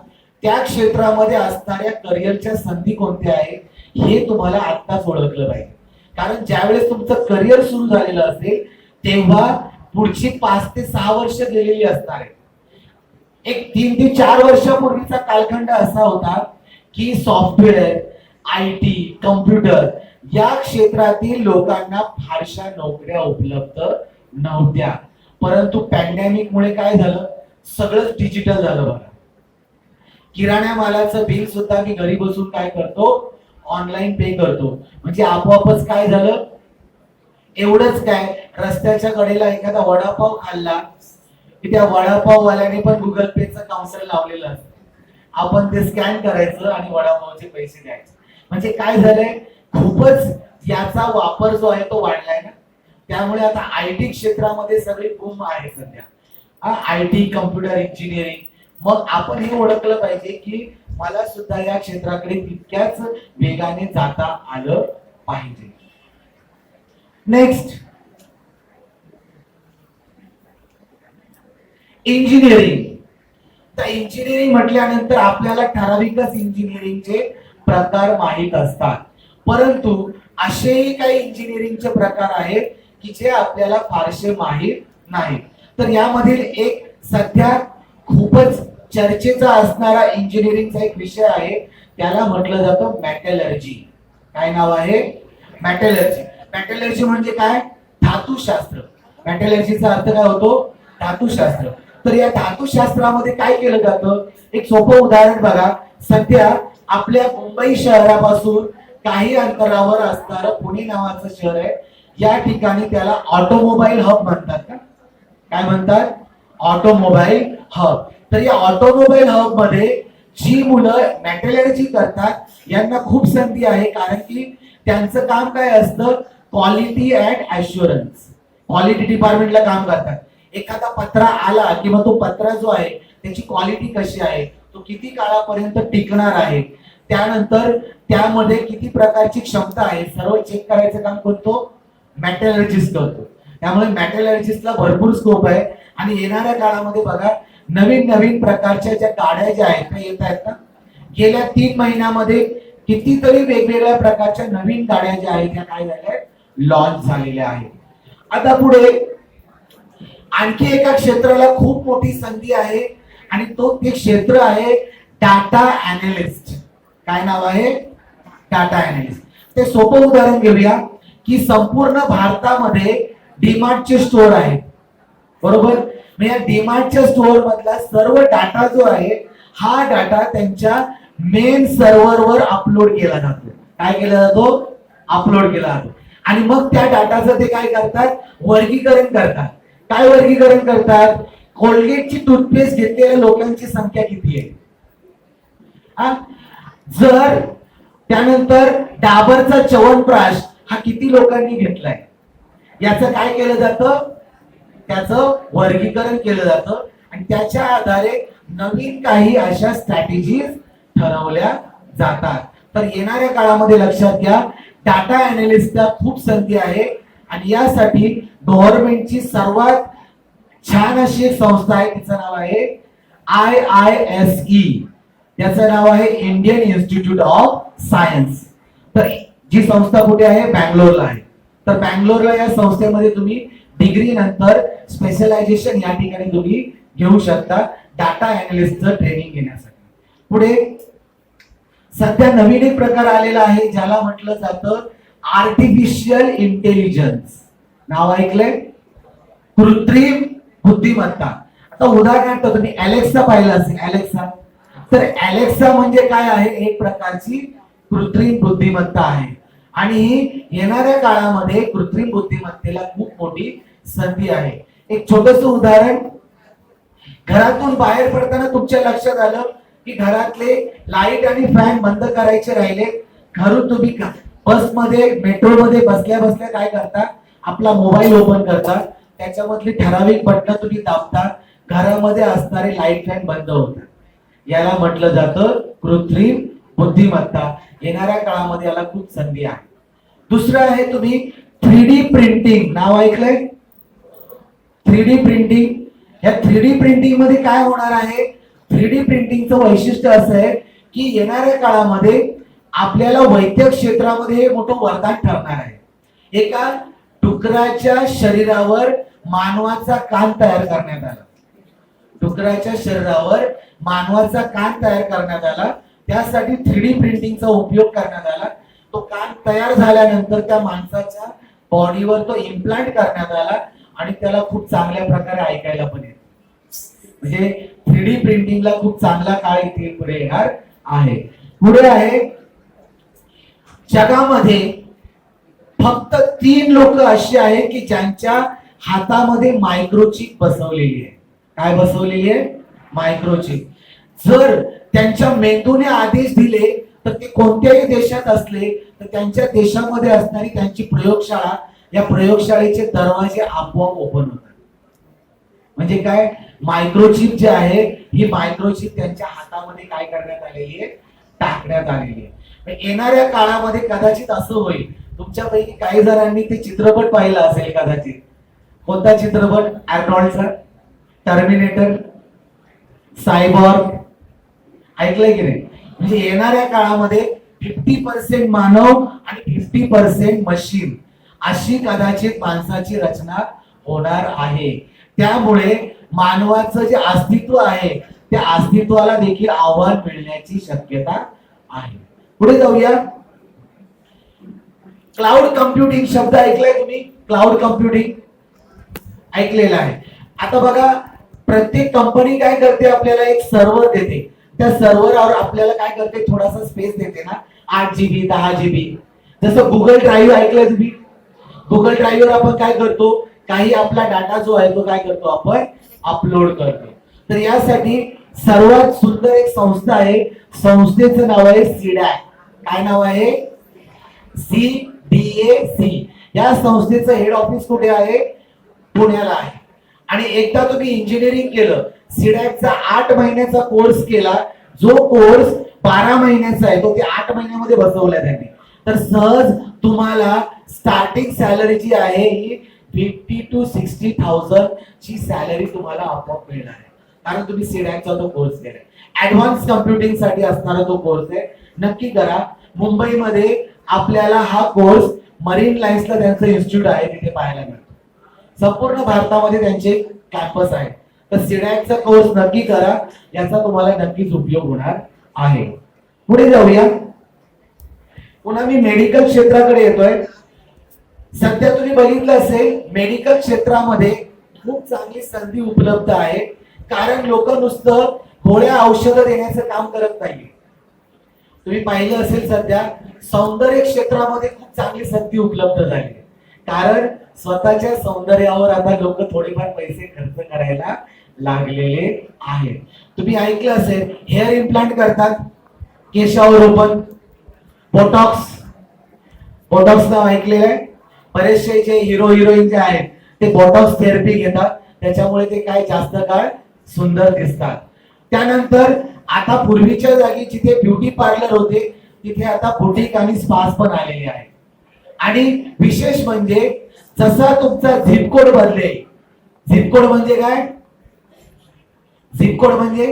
त्या क्षेत्रामध्ये असणाऱ्या करिअरच्या संधी कोणत्या आहेत हे तुम्हाला आत्ताच ओळखलं पाहिजे. कारण ज्यावेळेस तुमचं करिअर सुरू झालेलं असेल तेव्हा पुढची 5 ते 6 वर्ष गेलेली असणार आहे. एक 3 ते 4 वर्षापूर्वीचा कालखंड असा होता की सॉफ्टवेअर, IT, कम्प्युटर या क्षेत्रातील लोकांना फारशा नोकऱ्या उपलब्ध नव्हत्या. परंतु पॅन्डेमिक मुळे काय झालं, सगळंच डिजिटल झालं. बघा, किराणा मालाचं बिल सुद्धा मी घरी बसून काय करतो, ऑनलाईन पे करतो. म्हणजे आपोआपच काय झालं, एवढंच काय, रस्त्याच्या कडेला एखादा वडापाव खाल्ला की त्या वडापाववाल्याने पण गुगल पेचं काउंटर लावलेलं असतं. आपण ते स्कॅन करायचं आणि वडापावचे पैसे द्यायचे. म्हणजे काय झालंय, खूपच याचा वापर जो आहे तो वाढलाय ना. त्यामुळे आता IT क्षेत्रामध्ये सगळी बूम आहे सध्या. IT, computer engineering. मग आपण हे ओळखलं पाहिजे की मला सुद्धा या क्षेत्राकडे तितक्याच वेगाने जाता आलं पाहिजे. Next, engineering. तर इंजिनिअरिंग म्हटल्यानंतर आपल्याला ठराविकच इंजिनिअरिंगचे प्रकार माहित असतात. परंतु असेही काही इंजिनिअरिंगचे प्रकार आहेत की जे आपल्याला फारसे माहित नाहीत. तर यामधील एक सध्या खूपच चर्चेचा असणारा इंजिनिअरिंगचा एक विषय आहे, त्याला म्हटलं जातं मेटलर्जी. काय नाव आहे? मेटलर्जी. मेटलर्जी म्हणजे काय, धातुशास्त्र. मेटलर्जीचा अर्थ काय होतो? धातुशास्त्र. तर या धातुशास्त्रामध्ये काय केलं जातं? एक सोपं उदाहरण बघा. सध्या आपल्या मुंबई शहरापासून काही अंतरावर असणारं पुणे नावाचं शहर आहे. या ठिकाणी त्याला ऑटोमोबाईल हब म्हणतात का? काय म्हणतात? Automobile hub. तर या ऑटोमोबाईल हब मध्ये जी मुलं मेटलर्जी करतात यांना खूप संधी आहे, कारण की त्यांचं काम काय असतं? Quality and assurance. क्वालिटी डिपार्टमेंटला काम करतात. एखादा पत्रा आला किंवा तो पत्रा जो आहे त्याची क्वालिटी कशी आहे, तो किती काळापर्यंत टिकणार आहे, त्यानंतर त्यामध्ये किती प्रकारची क्षमता आहे, सर्व चेक करायचं काम करतो मेटलर्जिस्ट करतो. त्यामुळे मेटलर्जिस्टला भरपूर स्कोप आहे. आणि येणाऱ्या काळामध्ये बघा, नवीन नवीन प्रकारच्या ज्या गाड्या ज्या आहेत त्या येत आहेत ना, गेल्या 3 महिन्यामध्ये कितीतरी वेगवेगळ्या प्रकारच्या नवीन गाड्या ज्या आहेत त्या काय झाल्या? लॉन्च झालेल्या आहेत. आता पुढे आणखी एका क्षेत्राला खूप मोठी संधी आहे आणि ते क्षेत्र आहे डाटा अॅनालिस्ट. काय नाव आहे? Data analyst. ते सोपं उदाहरण घेऊया की संपूर्ण भारतामध्ये डीमार्टचे स्टोअर आहेत, बरोबर? मग या डीमार्टच्या स्टोअर मधला सर्व डाटा जो आहे हा डाटा त्यांच्या मेन सर्व्हरवर अपलोड केला जातो. काय केला जातो? अपलोड केला जातो. आणि मग त्या डाटाचं ते काय करतात? वर्गीकरण करतात. काय वर्गीकरण करतात? कोलगेटची टूथपेस्ट घेतलेल्या लोकांची संख्या किती आहे, जर त्यानंतर डाबरचा च्यवनप्राश हा किती लोकांनी घेतलाय, याचं काय केलं जातं? त्याचं वर्गीकरण केलं जातं आणि त्याच्या आधारे नवीन काही अशा स्ट्रॅटेजीज ठरवल्या जातात. तर येणाऱ्या काळामध्ये लक्षात घ्या, डाटा अॅनालिस्टला खूप संधी आहे आणि यासाठी गव्हर्नमेंटची सर्वात छान अशी एक संस्था आहे, तिचं नाव आहे IISE. त्याचं नाव आहे इंडियन इन्स्टिट्यूट ऑफ सायन्स. तर जी संस्था कुठे आहे? बँगलोरला आहे. तर बँगलोरला या संस्थेमध्ये तुम्ही डिग्री नंतर स्पेशलायझेशन या ठिकाणी तुम्ही घेऊ शकता डाटा अॅनालिस्टचं ट्रेनिंग घेण्यासाठी. पुढे सध्या नवीन एक प्रकार आलेला आहे ज्याला म्हटलं जातं आर्टिफिशियल इंटेलिजन्स. नाव ऐकलंय? कृत्रिम बुद्धिमत्ता. आता उदाहरणार्थ तुम्ही अलेक्सा पाहिलं असेल. अलेक्सा, तर अलेक्सा म्हणजे काय आहे? एक प्रकारची कृत्रिम बुद्धिमत्ता आहे. आणि येणाऱ्या काळामध्ये कृत्रिम बुद्धिमत्तेला खूप मोठी संधी आहे. एक छोटस उदाहरण, घरातून बाहेर पडताना तुमच्या लक्षात आलं की घरातले लाईट आणि फॅन बंद करायचे राहिले. घरून तुम्ही बसमध्ये मेट्रोमध्ये बसल्या बसल्या काय करता? आपला मोबाईल ओपन करता, त्याच्यामधली ठराविक बटन तुम्ही दाबता, घरामध्ये असणारे लाईट फॅन बंद होतात. याला म्हटलं जातं कृत्रिम बुद्धिमत्ता. येणाऱ्या काळामध्ये याला खूप संधी आहे. दुसरं आहे तुम्ही 3D प्रिंटिंग. नाव ऐकलंय? 3D printing. या 3D प्रिंटिंग मध्ये काय होणार आहे? 3D प्रिंटिंगचं वैशिष्ट्य असं आहे की येणाऱ्या काळामध्ये आपल्याला वैद्यक क्षेत्रामध्ये हे मोठं वरदान ठरणार आहे. एका डुकराच्या शरीरावर मानवाचा कान तयार करण्यात आला. डुकराच्या शरीरावर मानवाचा कान तयार करण्यात आला. त्यासाठी 3D प्रिंटिंगचा उपयोग करण्यात आला. तो कान तयार झाल्यानंतर त्या माणसाच्या बॉडीवर तो इम्प्लांट करण्यात आला आणि त्याला खूप चांगल्या प्रकारे ऐकायला पण येत. म्हणजे 3D प्रिंटिंगला खूप चांगला काळ इथे पुढे येणार आहे. पुढे आहे, जगामध्ये फक्त 3 लोक अशी आहेत की ज्यांच्या हातामध्ये मायक्रोचिप बसवलेली आहे. काय बसवलेली आहे? मायक्रोचिप. जर त्यांच्या मेंदूने आदेश दिले तर ते कोणत्याही देशात असले तर त्यांच्या देशामध्ये असणारी त्यांची प्रयोगशाळा, या प्रयोगशाळेचे दरवाजे आपोआप ओपन होतात. म्हणजे काय? मायक्रोचिप जे आहे, ही मायक्रोचिप त्यांच्या हातामध्ये काय करण्यात आलेली आहे? टाकण्यात आलेली आहे. येणाऱ्या काळामध्ये कदाचित असं होईल, तुमच्यापैकी काही जणांनी ते चित्रपट पाहिला असेल कदाचित. कोणता चित्रपट? आर्नॉल्डचा टर्मिनेटर, सायबॉर्ग. ऐकलंय की नाही? म्हणजे येणाऱ्या काळामध्ये 50% मानव आणि 50% मशीन अशी कदाचित माणसाची रचना होणार आहे. त्यामुळे मानवाचं जे अस्तित्व आहे त्या अस्तित्वाला देखील आव्हान मिळण्याची शक्यता आहे. पुढे जाऊया. क्लाउड कम्प्युटिंग शब्द ऐकलाय तुम्ही? क्लाउड कम्प्युटिंग ऐकलेला आहे. आता बघा, प्रत्येक कंपनी काय करते, आपल्याला एक सर्व्हर देते. त्या सर्व्हरवर आपल्याला काय करते, थोडासा स्पेस देते ना, 8 GB 10 GB. जसं गुगल ड्राईव्ह ऐकलंय तुम्ही? गुगल ड्राईव्हवर आपण काय करतो, काही आपला डाटा जो आहे तो काय करतो, आपण अपलोड करतो. तर यासाठी सर्वात सुंदर एक संस्था आहे, संस्थेचं नाव आहे सीडॅक. काय नाव आहे? CDAC. या संस्थेचं हेड ऑफिस कुठे आहे? पुण्याला आहे. आणि एकदा तुम्ही इंजिनिअरिंग केलं, सीडॅकचा 8 महिन्याचा कोर्स केला, जो कोर्स 12 महिन्याचा आहे तो ते 8 महिन्यामध्ये बसवला त्यांनी. तर सहज तुम्हाला स्टार्टिंग सॅलरी जी आहे ही 50 to 60,000 ची सॅलरी तुम्हाला आपोआप मिळणार आहे, कारण तुम्ही सीडॅकचा तो कोर्स केलाय. ऍडव्हान्स कम्प्युटिंग साठी असणारा तो कोर्स आहे. नक्की करा. मुंबईमध्ये आपल्याला हा कोर्स मरीन लाईन्सला त्यांचं इन्स्टिट्यूट आहे, तिथे पाहायला मिळतो. संपूर्ण भारतामध्ये त्यांचे कॅम्पस आहे. तर सीडॅकचा कोर्स नक्की करा, याचा तुम्हाला नक्कीच उपयोग होणार आहे. पुढे जाऊया. पुन्हा मी मेडिकल क्षेत्राकडे येतोय. सध्या तुम्ही बघितलं असेल, मेडिकल क्षेत्रामध्ये खूप चांगली संधी उपलब्ध आहे, कारण लोक नुसतं गोळ्या औषधं देण्याचं काम करत नाही. तुम्ही पाहिलं असेल, सध्या सौंदर्य क्षेत्रामध्ये खूप चांगली संधी उपलब्ध झाली, कारण स्वतःच्या सौंदर्यावर आता लोक थोडेफार पैसे खर्च करायला लागलेले आहेत. तुम्ही ऐकलं असेल, हेअर इम्प्लांट करतात, केशावरोपण, बोटॉक्स. बोटॉक्स नाव ऐकलेलं आहे? बरेचसे जे हिरो हिरोईन जे आहेत ते बोटॉक्स थेरपी घेतात, त्याच्यामुळे ते काय जास्त काळ सुंदर दिसतात. त्यानंतर आता पूर्वीच्या जागी जिथे ब्युटी पार्लर होते, तिथे आता बुटीक आणि स्पास पण आलेले आहेत. आणि विशेष म्हणजे जसा तुमचा झिप कोड बदले, झिप कोड म्हणजे काय? झिप कोड म्हणजे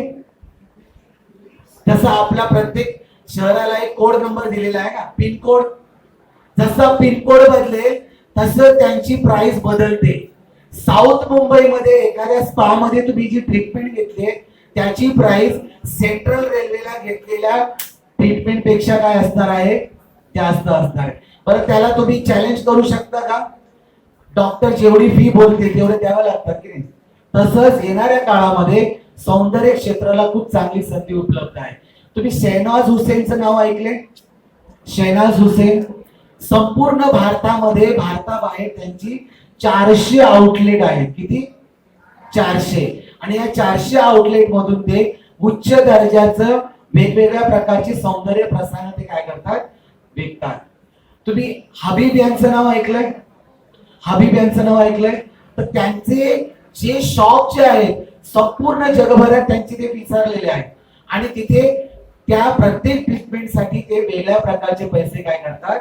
जसा आपला प्रत्येक शहराला एक कोड नंबर दिलेला आहे ना, पिन कोड. जसा पिन कोड बदलेल तसं त्यांची प्राइस बदलते. साऊथ मुंबईमध्ये एखाद्या स्पा मध्ये तुम्ही जी ट्रीटमेंट घेतली त्याची प्राइस सेंट्रल रेल्वेला घेतलेल्या ट्रीटमेंट पेक्षा काय असणार आहे? जास्त असणार आहे. बरं, त्याला तुम्ही चॅलेंज करू शकता का? डॉक्टर जेवढी फी बोलते तेवढे द्यावं लागतात की नाही? तसंच येणाऱ्या काळामध्ये सौंदर्य क्षेत्राला खूप चांगली संधी उपलब्ध आहे. तुम्ही शहनाज हुसेनचं नाव ऐकले? शहनाज हुसेन संपूर्ण भारतामध्ये, भारताबाहेर त्यांची 400 आउटलेट आहेत. किती? 400. आणि या 400 आउटलेट मधून ते उच्च दर्जाचं वेगवेगळ्या प्रकारची सौंदर्य प्रसाधनं ते काय करतात? विकतात. तुम्ही हबीब यांचं नाव ऐकलंय? हबीब यांचं नाव ऐकलंय? तर त्यांचे जे शॉप जे आहेत संपूर्ण जगभरात त्यांचे ते विचारलेले आहेत, आणि तिथे त्या प्रत्येक ट्रीटमेंटसाठी ते वेगळ्या प्रकारचे पैसे काय करतात?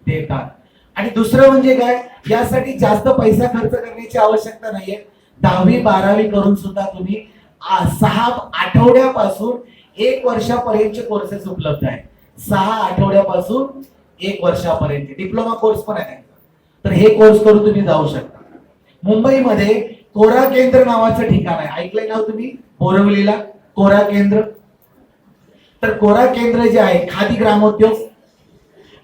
देतात. आणि दुसरं म्हणजे काय, यासाठी जास्त पैसा खर्च करण्याची आवश्यकता नाहीये. 10वी 12वी करून सुद्धा तुम्ही 6 आठवड्यापासून 1 वर्षापर्यंतचे कोर्सेस उपलब्ध आहेत. 6 आठवड्यापासून 1 वर्षापर्यंत डिप्लोमा कोर्स पण आहे त्यांचा. तर हे कोर्स करून तुम्ही जाऊ शकता. मुंबईमध्ये कोरा केंद्र नावाचं ठिकाण आहे, ऐकलंय नाव तुम्ही? बोरिवलीला कोरा केंद्र. तर कोरा केंद्र जे आहे खादी ग्रामोद्योग,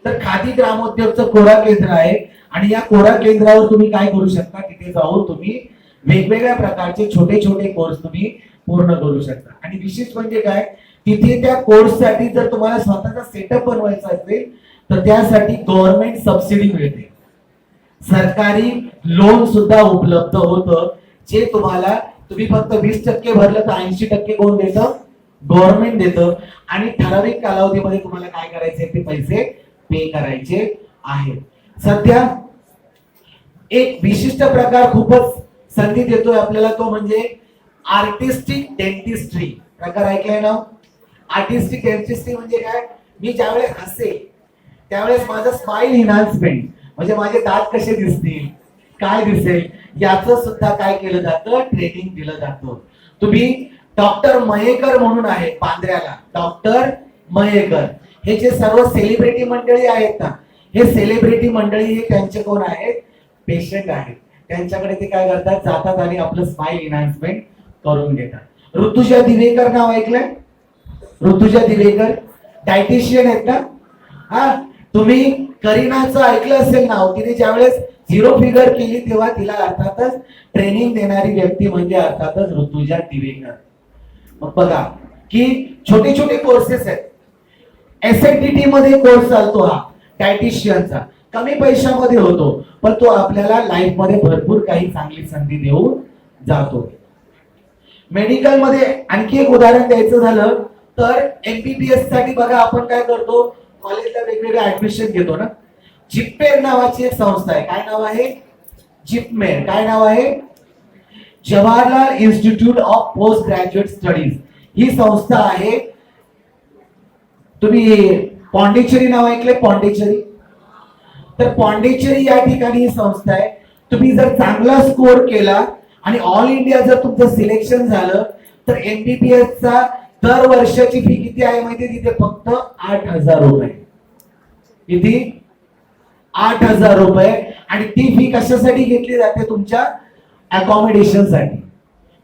तर खादी ग्रामोद्योगचं कोरा केंद्र आहे. आणि या कोरा केंद्रावर तुम्ही काय करू शकता? तिथे जाऊन तुम्ही वेगवेगळ्या प्रकारचे छोटे छोटे कोर्स तुम्ही पूर्ण करू शकता. आणि विशेष म्हणजे काय, तिथे त्या कोर्ससाठी जर तुम्हाला स्वतःचा सेटअप बनवायचा असेल तर त्यासाठी गव्हर्नमेंट सबसिडी मिळते, सरकारी लोन सुद्धा उपलब्ध होतं, जे तुम्हाला तुम्ही फक्त 20% भरलं तर 80% कोण देतं? गव्हर्नमेंट देतं. आणि ठराविक कालावधीमध्ये तुम्हाला काय करायचे? ते पैसे पे करायचे आहेत. सध्या एक विशिष्ट प्रकार खूपच संधी देतोय आपल्याला, तो म्हणजे आर्टिस्टिक डेंटिस्ट्री. प्रकार ऐकलाय ना? आर्टिस्टिक डेंटिस्ट्री म्हणजे काय? मी ज्यावेळेस हसे त्यावेळेस माझं स्माइल इन्हान्समेंट, म्हणजे माझे दात कसे दिसतील, काय दिसेल, याचं सुद्धा काय केलं जातं? ट्रेनिंग दिलं जातं. तुम्ही डॉक्टर मयेकर म्हणून आहेत पांढऱ्याला, डॉक्टर मयेकर, हे जे सर्व सेलिब्रिटी मंडळी आहेत ना, हे सेलिब्रिटी मंडळी हे त्यांचे कोण आहेत? पेशंट आहेत. त्यांच्याकडे ते काय करतात? जातात आणि आपलं स्माइल इन्हान्समेंट करून घेतात. ऋतुजा दिवेकर नाव ऐकलंय? ऋतुजा दिवेकर डायटिशियन आहेत ना? हा, तुम्ही करीनाचं ऐकलं असेल नाव. तिने ज्यावेळेस 0 फिगर केली तेव्हा तिला अर्थातच ट्रेनिंग देणारी व्यक्ती म्हणजे अर्थातच ऋतुजा दिवेकर. मग बघा की छोटे छोटे कोर्सेस आहेत. SNTT मध्ये कोर्स चालतो हा डायटिशियनचा, कमी पैशामध्ये होतो, पण तो आपल्याला लाईफ मध्ये भरपूर काही चांगली संधी देऊन जातो. मेडिकल मध्ये आणखी एक उदाहरण द्यायचं झालं तर MBBS साठी बघा आपण काय करतो, कॉलेजला वेगवेगळे ऍडमिशन घेतो ना. जिपमेर नावाची एक संस्था आहे. काय नाव आहे? जिपमेर. काय नाव आहे? Jawaharlal institute of post graduate studies ही संस्था आहे. तुम्ही पॉंडिचेरी नाव ऐकले? पॉंडिचेरी. तर पॉंडिचेरी या ठिकाणी ही संस्था आहे. तुम्ही जर चांगला स्कोर केला आणि ऑल इंडिया जर तुमचं सिलेक्शन झालं तर MBBS चा दर वर्षाची फी किती आहे माहिती? तिथे फक्त 8,000 रुपये. किती? 8,000 रुपये. आणि ती फी कशासाठी घेतली जाते? तुमच्या अकॉमोडेशन साठी.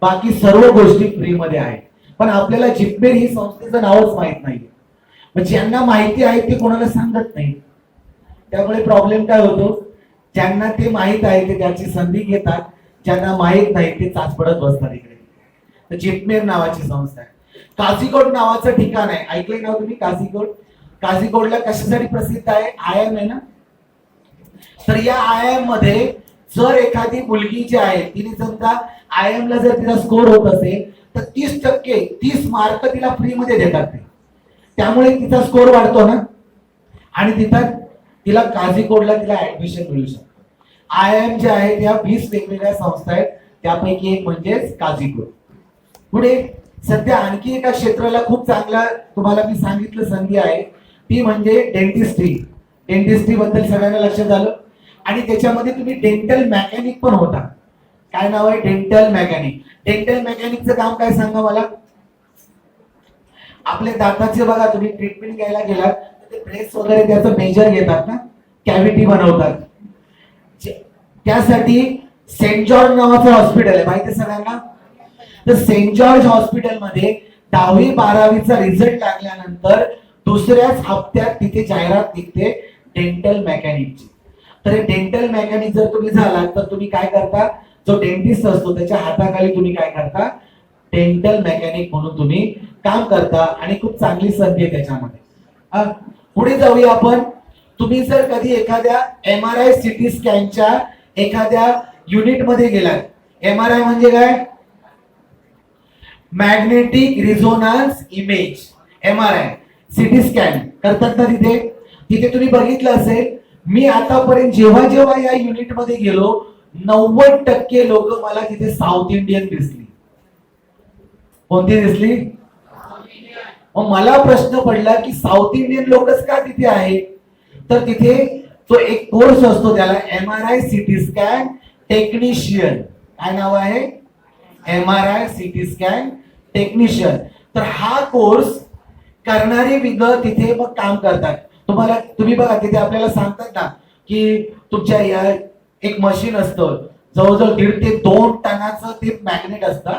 बाकी सर्व गोष्टी फ्री मध्ये आहे. पण आपल्याला जिपमेर ही संस्थेचं नावच माहित नाही. ज्यांना माहिती आहे ते कोणाला सांगत नाही. त्यामुळे प्रॉब्लेम काय होतो? ज्यांना ते माहित आहे ते त्याची संधी घेतात, ज्यांना माहित नाही ते चाचपडत बसतात इकडे. तर जिपमेर नावाची संस्था आहे. काझीकोड नावाचं ठिकाण आहे. ऐकलंय नाव तुम्ही? काझीकोड. काझीकोडला कशासाठी प्रसिद्ध आहे? IIM आहे ना. तर या IIM मध्ये जर एखादी मुलगी जी आहे तिने समजा IIM ला जर तिचा स्कोर होत असेल तर 30% 30 मार्क तिला फ्री मध्ये देतात ते. त्यामुळे तिचा स्कोर वाढतो ना आणि तिला काझीकोडला तिला ऍडमिशन मिळू शकतं. IIM जे आहे त्या 20 वेगवेगळ्या संस्था आहेत, त्यापैकी एक म्हणजेच काझीकोड. पुढे सध्या आणखी एका क्षेत्राला खूप चांगला तुम्हाला मी सांगितलं संधी आहे, ती म्हणजे डेंटिस्ट्री. डेंटिस्ट्री बद्दल सगळ्यांना लक्षात आलं. आणि त्याच्यामध्ये तुम्ही डेंटल मेकॅनिक पण होता. काय नाव आहे? Dental mechanic. डेंटल मेकॅनिकचं काम काय सांगा मला? आपले दाताचे बघा तुम्ही ट्रीटमेंट घ्यायला गेलात तर ते ब्रेस वगैरे त्याचं मेजर घेतात ना, कॅव्हिटी बनवतात. त्यासाठी सेंट जॉर्ज नावाचं हॉस्पिटल आहे, माहिती सगळ्यांना? तर सेंट जॉर्ज हॉस्पिटल मध्ये 10वी 12वीचा रिझल्ट लागल्यानंतर दुसऱ्याच हप्त्यात तिथे जाहिरात निघते डेंटल मेकॅनिकची. तर डेंटल मेकॅनिक जर तुम्ही झालात तर तुम्ही काय करता? जो डेंटिस्ट असतो त्याच्या हाताखाली तुम्ही काय करता? डेंटल मेकॅनिक म्हणून तुम्ही काम करता आणि खूप चांगली संधी आहे त्याच्यामध्ये. पुढे जाऊया आपण. तुम्ही जर कधी एखाद्या MRI CT स्कॅनच्या एखाद्या युनिट मध्ये गेलात. MRI म्हणजे काय? Magnetic resonance image. MRI CT scan करतात ना तिथे. तिथे तुम्ही बघितलं असेल, मी आतापर्यंत जेव्हा जेव्हा या युनिट मध्ये गेलो 90% लोक मला तिथे साऊथ इंडियन दिसली. कोणती दिसली? मग मला प्रश्न पडला की साऊथ इंडियन लोकच का तिथे आहे? तर तिथे तो एक कोर्स असतो त्याला MRI CT स्कॅन टेक्निशियन. काय नाव आहे? MRI CT scan technician. तर हा कोर्स करणारे विगत तिथे मग काम करतात. तुम्ही बघा तिथे आपल्याला सांगतात ना की तुमच्या या एक मशीन असतं, जवळजवळ 1.5 ते 2 टनाचं ते मॅग्नेट असतं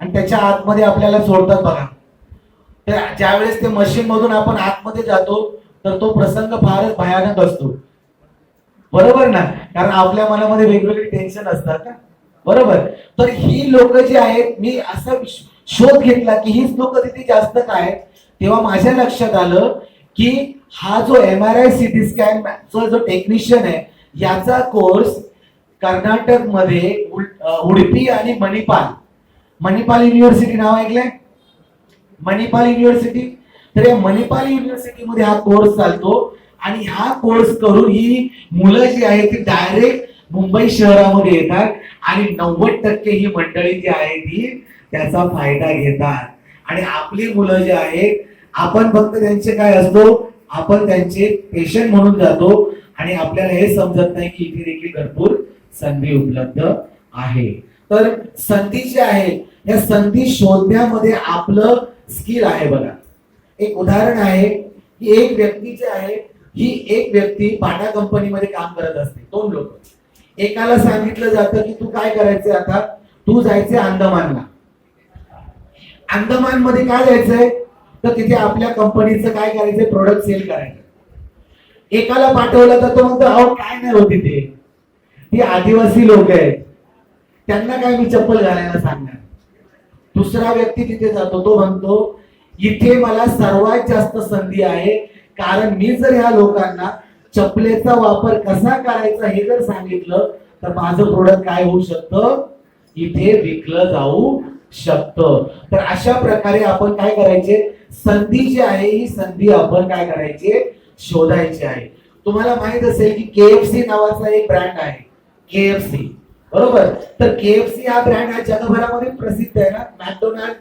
आणि त्याच्या आतमध्ये आपल्याला सोडतात बघा. तर ज्यावेळेस ते मशीन मधून आपण आतमध्ये जातो तर तो प्रसंग फारच भयानक असतो. बरोबर ना? कारण आपल्या मनामध्ये वेगवेगळे टेन्शन असतात ना. बरोबर. तर ही लोक जी आहेत, मी असा शोध घेतला की हीच लोक तिथे जास्त काय, तेव्हा माझ्या लक्षात आलं की हा जो MRI CT स्कॅन जो टेक्निशियन आहे याचा कोर्स कर्नाटक मध्ये उडुपी आणि मणिपाल युनिव्हर्सिटी नाव ऐकलंय? मणिपाल युनिव्हर्सिटी. तर या मणिपाल युनिव्हर्सिटी मध्ये हा कोर्स चालतो आणि हा कोर्स करून ही मुलं जी आहेत ती डायरेक्ट मुंबई शहरामध्ये येतात आणि 90% ही मंडळी जी आहे ती त्याचा फायदा घेतात. आणि आपली मुलं जी आहेत आपण फक्त त्यांचे काय असतो, आपण त्यांचे पेशंट म्हणून जातो आणि आपल्याला हे समजत नाही की इथे देखील भरपूर संधी उपलब्ध आहे. तर संधी जी आहे या संधी शोधण्यामध्ये आपलं स्किल आहे. बघा एक उदाहरण आहे की एक व्यक्ती जी आहे ही एक व्यक्ती बाटा कंपनीमध्ये काम करत असते. 2 लोक. एकाला सांगितलं जातं की तू काय करायचंय, आता तू जायचंय अंदमानला. अंदमान मध्ये काय जायचंय तर तिथे आपल्या कंपनीचं काय करायचंय, प्रोडक्ट सेल करायचं. एकाला पाठवलं तर तो म्हणतो अहो काय नाही होती ते, ती आदिवासी लोक आहेत, त्यांना काय मी चप्पल घालायला सांगणार. दुसरा व्यक्ती तिथे जातो, तो म्हणतो इथे मला सर्वात जास्त संधी आहे, कारण मी जर ह्या लोकांना चपलेचा वापर कसा करायचा हे जर सांगितलं तर माझं प्रोडक्ट काय होऊ शकतं, इथे विकलं जाऊ शकतं. तर अशा प्रकारे आपण काय करायचे, संधी जी आहे ही संधी आपण काय करायची, शोधायची आहे. तुम्हाला माहित असेल की KFC नावाचा एक ब्रँड आहे, KFC, बरोबर. तर KFC हा ब्रँड हा जगभरामध्ये प्रसिद्ध आहे ना, मॅकडोनाल्ड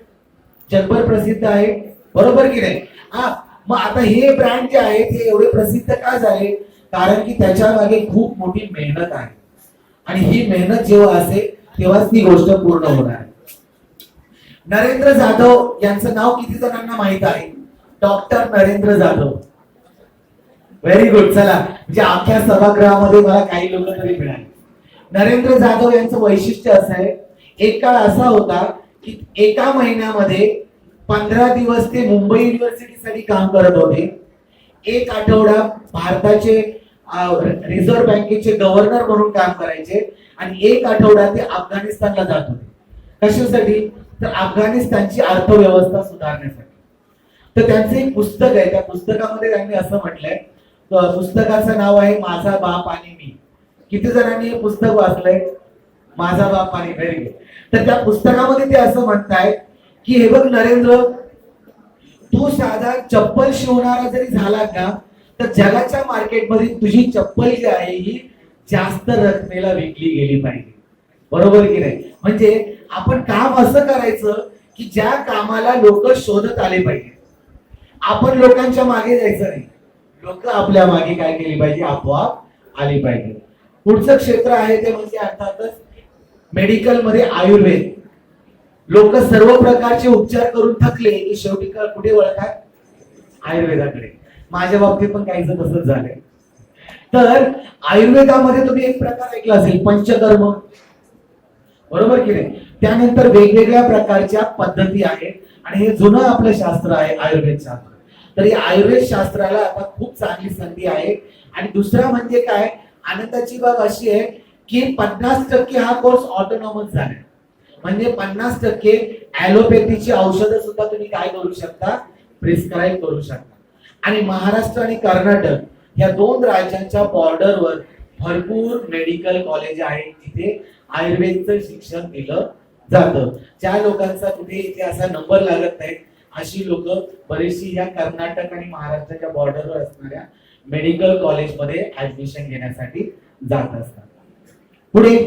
जगभर प्रसिद्ध आहे, बरोबर की नाही. हा, मग आता हे ब्रँड जे आहे ते एवढे प्रसिद्ध का झाले, कारण की त्याच्या मागे खूप मोठी मेहनत आहे, आणि ही मेहनत जेव्हा असेल तेव्हाच ती गोष्ट पूर्ण होणार आहे. नरेंद्र जाधव यांचं नाव किती जणांना माहित आहे, doctor Narendra Jadhav. Very good. चला, म्हणजे अख्ख्या सभागृहामध्ये मला काही लोक तरी मिळाले. नरेंद्र जाधव यांचं वैशिष्ट्य असं आहे, एक काळ असा होता की एका महिन्यामध्ये 15 दिवस ते मुंबई युनिव्हर्सिटीसाठी काम करत होते. एक आठवडा भारताचे रिझर्व्ह बँकेचे गव्हर्नर म्हणून काम करायचे, आणि एक आठवडा ते अफगाणिस्तानला जात होते. कशासाठी, तर अफगाणिस्तानची अर्थव्यवस्था सुधारण्यासाठी. तर त्यांचं एक पुस्तक आहे, त्या पुस्तकामध्ये त्यांनी असं म्हटलंय, पुस्तकाचं नाव आहे माझा बाप आणि मी. किती जणांनी हे पुस्तक वाचलंय, माझा बाप आणि, व्हेरी गुड. तर त्या पुस्तकामध्ये ते असं म्हणताय की हे बघ नरेंद्र, तू साधा चप्पल शिवणारा जरी झाला का तर जगाच्या मार्केटमध्ये तुझी चप्पल जी आहे ही जास्त रकमेला विकली गेली पाहिजे, बरोबर की नाही. म्हणजे आपण काम असं करायचं की ज्या कामाला लोक शोधत आले पाहिजे. आपण लोकांच्या मागे जायचं नाही, लोक आपल्या मागे काय केली पाहिजे, आपोआप आली पाहिजे. पुढचं क्षेत्र आहे ते म्हणजे अर्थातच मेडिकल मध्ये आयुर्वेद. लोक सर्व प्रकारचे उपचार करून थकले की शेवटी कुठे वळतात, आयुर्वेदाकडे. माझ्या बाबतीत पण काहीच तसंच झालंय. तर आयुर्वेदामध्ये तुम्ही एक प्रकार ऐकला असेल, पंचकर्म, बरोबर की नाही. त्यानंतर वेगवेगळ्या प्रकारच्या पद्धती आहेत, आणि हे जुनं आपलं शास्त्र आहे आयुर्वेद शास्त्र. तर या आयुर्वेद शास्त्राला आता खूप चांगली संधी आहे. आणि दुसरा म्हणजे काय, आनंदाची बाब अशी आहे की 50% हा कोर्स ऑटोनॉमस झाला, म्हणजे 50% ॲलोपॅथीची औषधं सुद्धा तुम्ही काय करू शकता, प्रिस्क्राईब करू शकता. आणि महाराष्ट्र आणि कर्नाटक या दोन राज्यांच्या बॉर्डरवर भरपूर मेडिकल कॉलेज आहेत जिथे आयुर्वेदचं शिक्षण दिलं जातं. ज्या लोकांचा कुठे इथे असा नंबर लागत नाही अशी लोक बरीचशी या कर्नाटक आणि महाराष्ट्राच्या बॉर्डरवर असणाऱ्या मेडिकल कॉलेजमध्ये ऍडमिशन घेण्यासाठी जात असतात. पुढे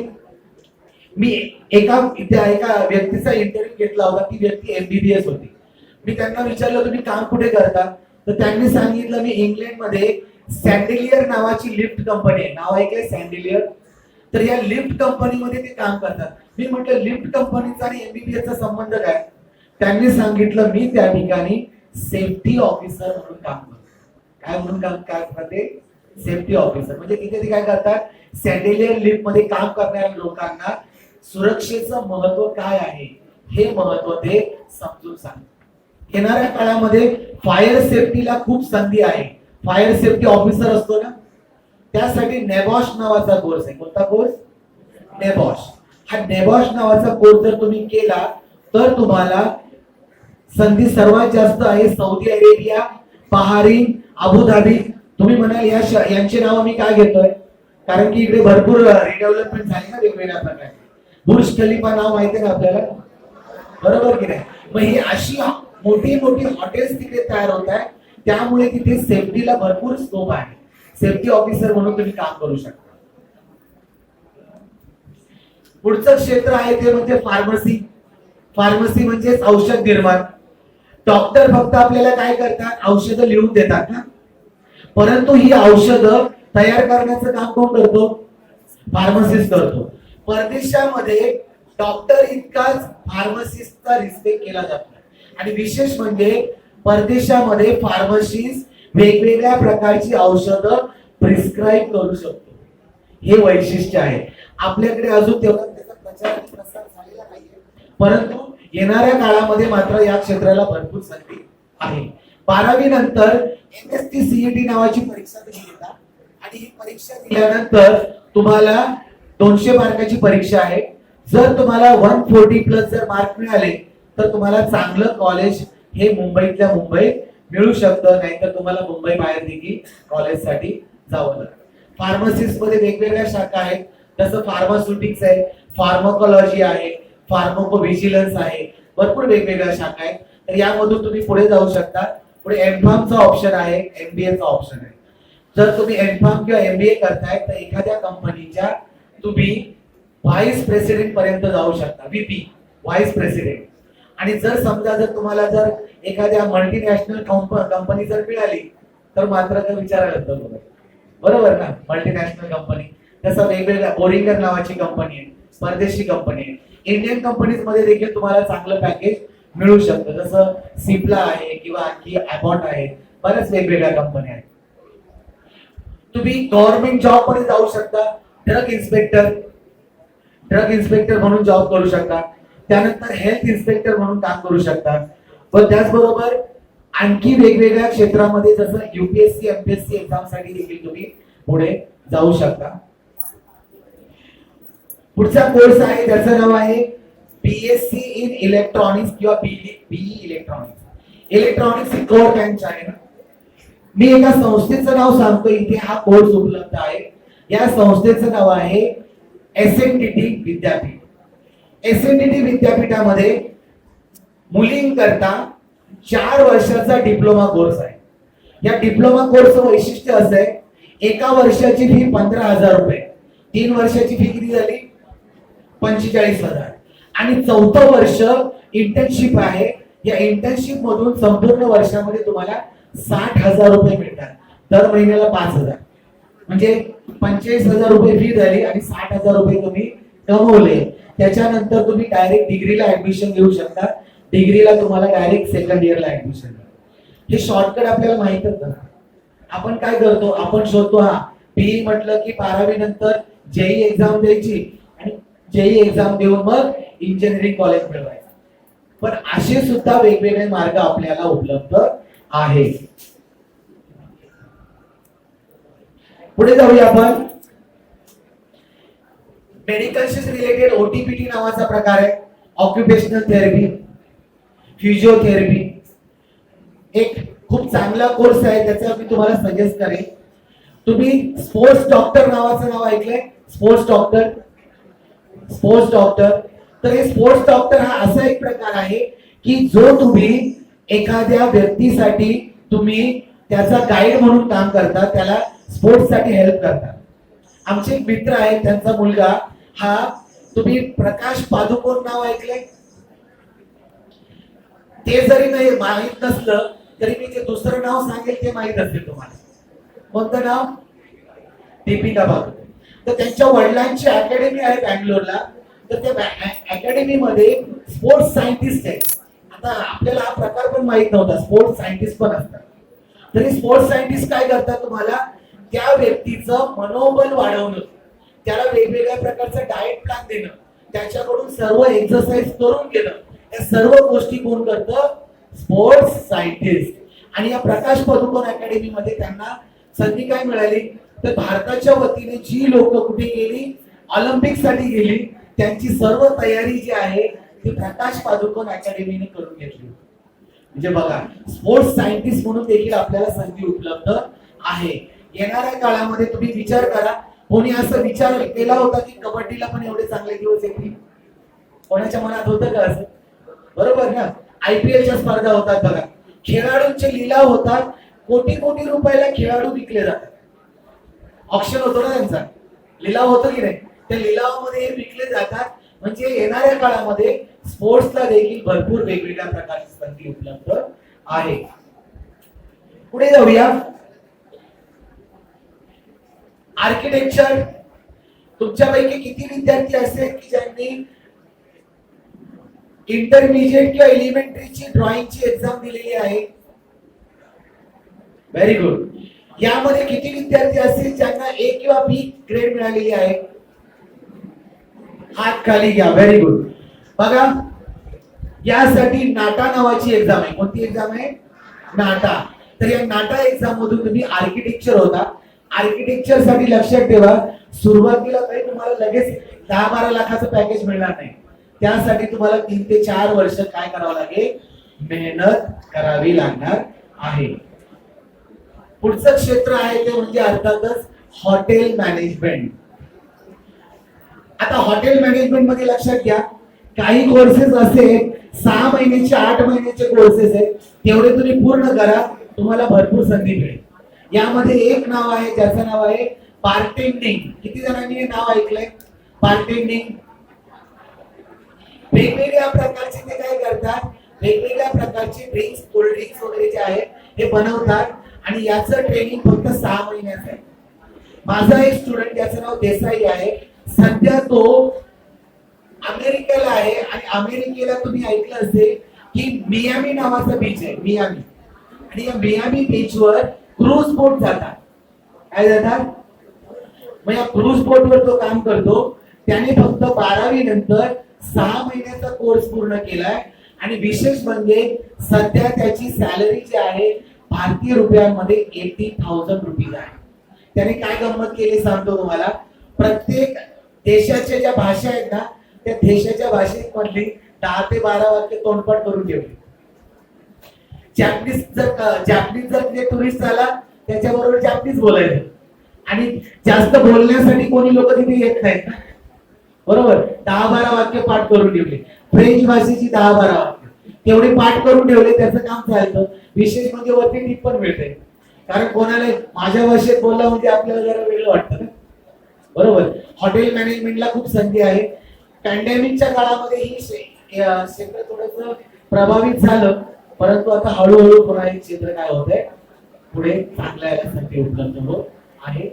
मी एका व्यक्तीचा इंटरव्ह्यू घेतला होता, ती व्यक्ती MBBS होती. मी त्यांना विचारलं तुम्ही काम कुठे करता, तर त्यांनी सांगितलं मी इंग्लंडमध्ये सँडिलियर नावाची लिफ्ट कंपनी आहे, नाव ऐकलंय सँडिलियर, तर या लिफ्ट कंपनीमध्ये ते काम करतात. मी म्हटलं लिफ्ट कंपनीचा आणि MBBS चा संबंध काय, त्यांनी सांगितलं मी त्या ठिकाणी सेफ्टी ऑफिसर म्हणून काम करतो. काय म्हणून काम करते, सेफ्टी ऑफिसर. म्हणजे तिथे ते काय करतात, सँडिलियर लिफ्ट मध्ये काम करणाऱ्या लोकांना सुरक्षेचं महत्व काय आहे हे महत्व ते समजून सांगतात. येणाऱ्या काळामध्ये फायर सेफ्टीला खूप संधी आहे. फायर सेफ्टी ऑफिसर असतो ना, त्यासाठी नेबॉश नावाचा कोर्स आहे. कोणता कोर्स, नेबॉश. हा नेबॉश नावाचा कोर्स जर तुम्ही केला तर तुम्हाला संधी सर्वात जास्त आहे सौदी अरेबिया, बहारीन, अबुधाबी. तुम्ही म्हणाल यांची नावं मी काय घेतोय, कारण की इकडे भरपूर रिडेव्हलपमेंट झाली ना वेगवेगळ्या प्रकारची. बुर्ज खलिफा नाव माहिती आहे ना आपल्याला, बरोबर की नाही. मग ही अशी मोठी मोठी हॉटेल्स तिकडे तयार होत आहे, त्यामुळे तिथे सेफ्टीला भरपूर स्कोप आहे. सेफ्टी ऑफिसर म्हणून तुम्ही काम करू शकता. पुढचं क्षेत्र आहे ते म्हणजे फार्मसी. फार्मसी म्हणजे औषध निर्माण. डॉक्टर फक्त आपल्याला काय करतात, औषधं लिहून देतात ना, परंतु ही औषधं तयार करण्याचं काम कोण करतो, फार्मसिस्ट करतो. परदेशामध्ये डॉक्टर इतकाच फार्मसिस्टचा रिस्पेक्ट केला जातो. आणि विशेष म्हणजे परदेशामध्ये फार्मसिस्ट वेगवेगळ्या प्रकारची औषधं प्रिस्क्राईब करू शकतो. हे वैशिष्ट्य आहे. आपल्याकडे अजून तेवढा त्याचा प्रचार प्रसार झालेला नाहीये, परंतु येणाऱ्या काळामध्ये मात्र या क्षेत्राला भरपूर संधी आहे. 12वी नंतर MSc CET नावाची परीक्षा तुम्ही देता आणि ही परीक्षा दिल्यानंतर तुम्हाला 200 मार्काची परीक्षा आहे. जर तुम्हाला 140 प्लस जर मार्क मिळाले तर तुम्हाला चांगलं कॉलेज हे मुंबईतल्या मुंबईत मिळू शकतं, नाहीतर तुम्हाला मुंबई बाहेर देखील कॉलेजसाठी जावं लागतं. फार्मसिस्ट मध्ये वेगवेगळ्या शाखा आहेत, जसं फार्मास्युटिक्स आहे, फार्माकोलॉजी आहे, फार्माकोव्हिजिलन्स आहे, भरपूर वेगवेगळ्या शाखा आहेत. तर यामधून तुम्ही पुढे जाऊ शकता. पुढे एमफार्मचा ऑप्शन आहे, MBAचा ऑप्शन आहे. जर तुम्ही एमफार्म किंवा MBA करताय तर एखाद्या कंपनीच्या तुम्ही व्हाईस प्रेसिडेंट पर्यंत जाऊ शकता, VP व्हाईस प्रेसिडेंट. आणि जर समजा जर तुम्हाला जर एखाद्या मल्टीनॅशनल कंपनी जर मिळाली तर मात्र काय विचारायला लागतं, बरोबर ना. मल्टीनॅशनल कंपनी तसं वेगवेगळ्या बोरिंगर नावाची कंपनी आहे, परदेशी कंपनी आहे. इंडियन कंपनीज मध्ये देखील तुम्हाला चांगलं पॅकेज मिळू शकतं, जसं सिप्ला आहे किंवा आणखी अबॉट आहे, बऱ्याच वेगवेगळ्या कंपन्या आहेत. तुम्ही गव्हर्नमेंट जॉब मध्ये जाऊ शकता, ड्रग इन्स्पेक्टर म्हणून जॉब करू शकता, त्यानंतर हेल्थ इन्स्पेक्टर म्हणून काम करू शकता. पण त्याचबरोबर आणखी वेगवेगळ्या क्षेत्रामध्ये जसं UPSC MPSC एक्झाम साठी देखील तुम्ही पुढे जाऊ शकता. पुढचा कोर्स आहे त्याचं नाव आहे BSc इन इलेक्ट्रॉनिक्स किंवा BE electronics. Electronics he core branch आहे ना. मी एका संस्थेचं नाव सांगतो, इथे हा कोर्स उपलब्ध आहे. या संस्थेचं नाव आहे SNDT विद्यापीठ. SNDT विद्यापीठामध्ये मुलींकरता 4 वर्षाचा डिप्लोमा कोर्स आहे. या डिप्लोमा कोर्सचं वैशिष्ट्य असं आहे, एका वर्षाची फी 15,000 रुपये, 3 वर्षाची फी किती झाली 45,000 आणि 4थं वर्ष इंटर्नशिप आहे. या इंटर्नशिप मधून संपूर्ण वर्षामध्ये तुम्हाला 60,000 रुपये मिळतात, दर महिन्याला 5,000, म्हणजे 45,000 रुपये फी झाली आणि 60,000 रुपये तुम्ही कमवले. त्याच्यानंतर तुम्ही डायरेक्ट डिग्रीला ऍडमिशन घेऊ शकता. डिग्रीला तुम्हाला डायरेक्ट सेकंड इयरला ऍडमिशन. हे शॉर्टकट आपल्याला माहितच ना. आपण काय करतो, आपण शोधतो हा BE म्हटलं की 12वी नंतर JEE एक्झाम द्यायची आणि JEE एक्झाम देऊन मग इंजिनिअरिंग कॉलेज मिळवायचं. पण असे सुद्धा वेगवेगळे मार्ग आपल्याला उपलब्ध आहेत. पुढे जाऊया आपण. मेडिकलशी रिलेटेड OTPT नावाचा प्रकार आहे, ऑक्युपेशनल थेरपी, फिजिओथेरपी. एक खूप चांगला कोर्स आहे, त्याचा मी तुम्हाला सजेस्ट करेन. तुम्ही स्पोर्ट्स डॉक्टर नावाचं नाव ऐकलंय, स्पोर्ट्स डॉक्टर. तर हे स्पोर्ट्स डॉक्टर हा असा एक प्रकार आहे की जो तुम्ही एखाद्या व्यक्तीसाठी तुम्ही त्याचा गाईड म्हणून काम करता, त्याला स्पोर्ट्स साठी हेल्प करता. आमचे एक मित्र आहेत, त्यांचा मुलगा हा, तुम्ही प्रकाश पादुकोण नाव ऐकलंय, ते जरी नाही माहित नसलं तरी मी ते दुसरं नाव सांगेल ते माहित असेल तुम्हाला. कोणतं नाव? दीपिका पादुकोण. तर त्यांच्या वडिलांची अकॅडमी आहे बँगलोरला. तर त्या अकॅडमी मध्ये स्पोर्ट्स सायंटिस्ट आहेत. आता आपल्याला हा प्रकार पण माहित नव्हता, स्पोर्ट्स सायंटिस्ट पण असतात. तरी स्पोर्ट्स सायंटिस्ट काय करतात, तुम्हाला त्या व्यक्तीचं मनोबल वाढवणं, त्याला वेगवेगळ्या प्रकारचं डाएट प्लॅन देणं, त्याच्याकडून सर्व एक्सरसाइज करून घेणं, या सर्व गोष्टी कोण करतं? Sports scientist. आणि या प्रकाश पादुकोण अकॅडमी मध्ये त्यांना संधी काय मिळाली, तर भारताच्या वतीने जी लोक कुठे गेली, ऑलिम्पिक साठी गेली, त्यांची सर्व तयारी जी आहे ती प्रकाश पादुकोण अकॅडमीने करून घेतली. म्हणजे बघा, स्पोर्ट्स सायंटिस्ट म्हणून देखील आपल्याला संधी उपलब्ध आहे. येणाऱ्या काळामध्ये तुम्ही विचार करा, कोणी असं विचार केला होता की कबड्डीला पण एवढे चांगले दिवस येतील? कोणाच्या मनात होतं का असं? बरोबर ना. IPLच्या स्पर्धा होतात बघा, खेळाडूंचे लिलाव होतात, कोटी कोटी रुपयाला खेळाडू विकले जातात. ऑप्शन होतो ना त्यांचा, लिलाव होतो की नाही, त्या लिलावामध्ये हे विकले जातात. म्हणजे येणाऱ्या काळामध्ये स्पोर्ट्सला देखील भरपूर वेगवेगळ्या प्रकारची संधी उपलब्ध आहे. पुढे जाऊया. आर्किटेक्चर. तुमच्यापैकी किती विद्यार्थी असे की ज्यांनी इंटरमिजिएट किंवा एलिमेंटरीची ड्रॉइंगची एक्झाम दिलेली आहे? Very good. यामध्ये किती विद्यार्थी असतील ज्यांना A किंवा B ग्रेड मिळालेली आहे? हात खाली घ्या. Very good. बघा, यासाठी नाटा नावाची एक्झाम आहे. कोणती एक्झाम आहे? नाटा. तर या नाटा एक्झाम मधून तुम्ही आर्किटेक्चर होता. आर्किटेक्चर साठी लक्षात ठेवा, सुरुवातीला काही तुम्हाला लगेच 10-12 लाखाचं पॅकेज मिळणार नाही. त्यासाठी तुम्हाला 3 ते 4 वर्ष काय करावं लागेल, मेहनत करावी लागणार आहे. पुढचं क्षेत्र आहे ते म्हणजे अर्थातच हॉटेल मॅनेजमेंट. आता हॉटेल मॅनेजमेंट मध्ये लक्षात घ्या, काही कोर्सेस असे 6 महिन्याचे 8 महिन्याचे कोर्सेस आहेत, तेवढे तुम्ही पूर्ण करा, तुम्हाला भरपूर संधी मिळेल. यामध्ये एक नाव आहे ज्याचं नाव आहे बारटेंडिंग. किती जणांनी हे नाव ऐकलंय? बारटेंडिंग. वेगवेगळ्या प्रकारचे ते काय करतात, वेगवेगळ्या प्रकारचे ड्रिंक्स, कोल्ड ड्रिंक्स वगैरे जे आहेत हे बनवतात आणि याचं ट्रेनिंग फक्त 6 महिन्याचं आहे. माझा एक स्टुडंट ज्याचं नाव देसाई आहे, सध्या तो अमेरिकेला आहे आणि अमेरिकेला तुम्ही ऐकलं असेल की मियामी नावाचा बीच आहे, मियामी. आणि या मियामी बीचवर क्रूज बोट जातात. काय जातात? मग या क्रूज बोटवर तो काम करतो. त्याने फक्त 12वी नंतर 6 महिन्याचा कोर्स पूर्ण केलाय आणि विशेष म्हणजे सध्या त्याची सॅलरी जी आहे भारतीय रुपयांमध्ये 80,000 रुपये आहे. त्याने काय गंमत केली सांगतो तुम्हाला. प्रत्येक देशाच्या ज्या भाषा आहेत ना, त्या देशाच्या भाषेत मधली 10 ते 12 वाक्य तोंडपाठ करून ठेवली. जापनीज जर टुरिस्ट आला त्याच्याबरोबर जापनीज बोलायचं आणि जास्त बोलण्यासाठी कोणी लोक तिथे येत नाहीत ना, बरोबर. 10-12 वाक्य पाठ करून ठेवले. फ्रेंच भाषेची 10-12 वाक्य तेवढे पाठ करून ठेवले, त्याचं काम चालतं. विशेष म्हणजे वरती टीप पण मिळते, कारण कोणाला माझ्या भाषेत बोलला म्हणजे आपल्याला जरा वेगळं वाटतं ना, बरोबर. हॉटेल मॅनेजमेंटला खूप संधी आहे. पॅन्डेमिकच्या काळामध्ये ही क्षेत्र थोडंसं प्रभावित झालं, परंतु आता हळूहळू पुन्हा हे क्षेत्र काय होत आहे, पुढे चांगल्या याला संधी उपलब्ध होत आहे.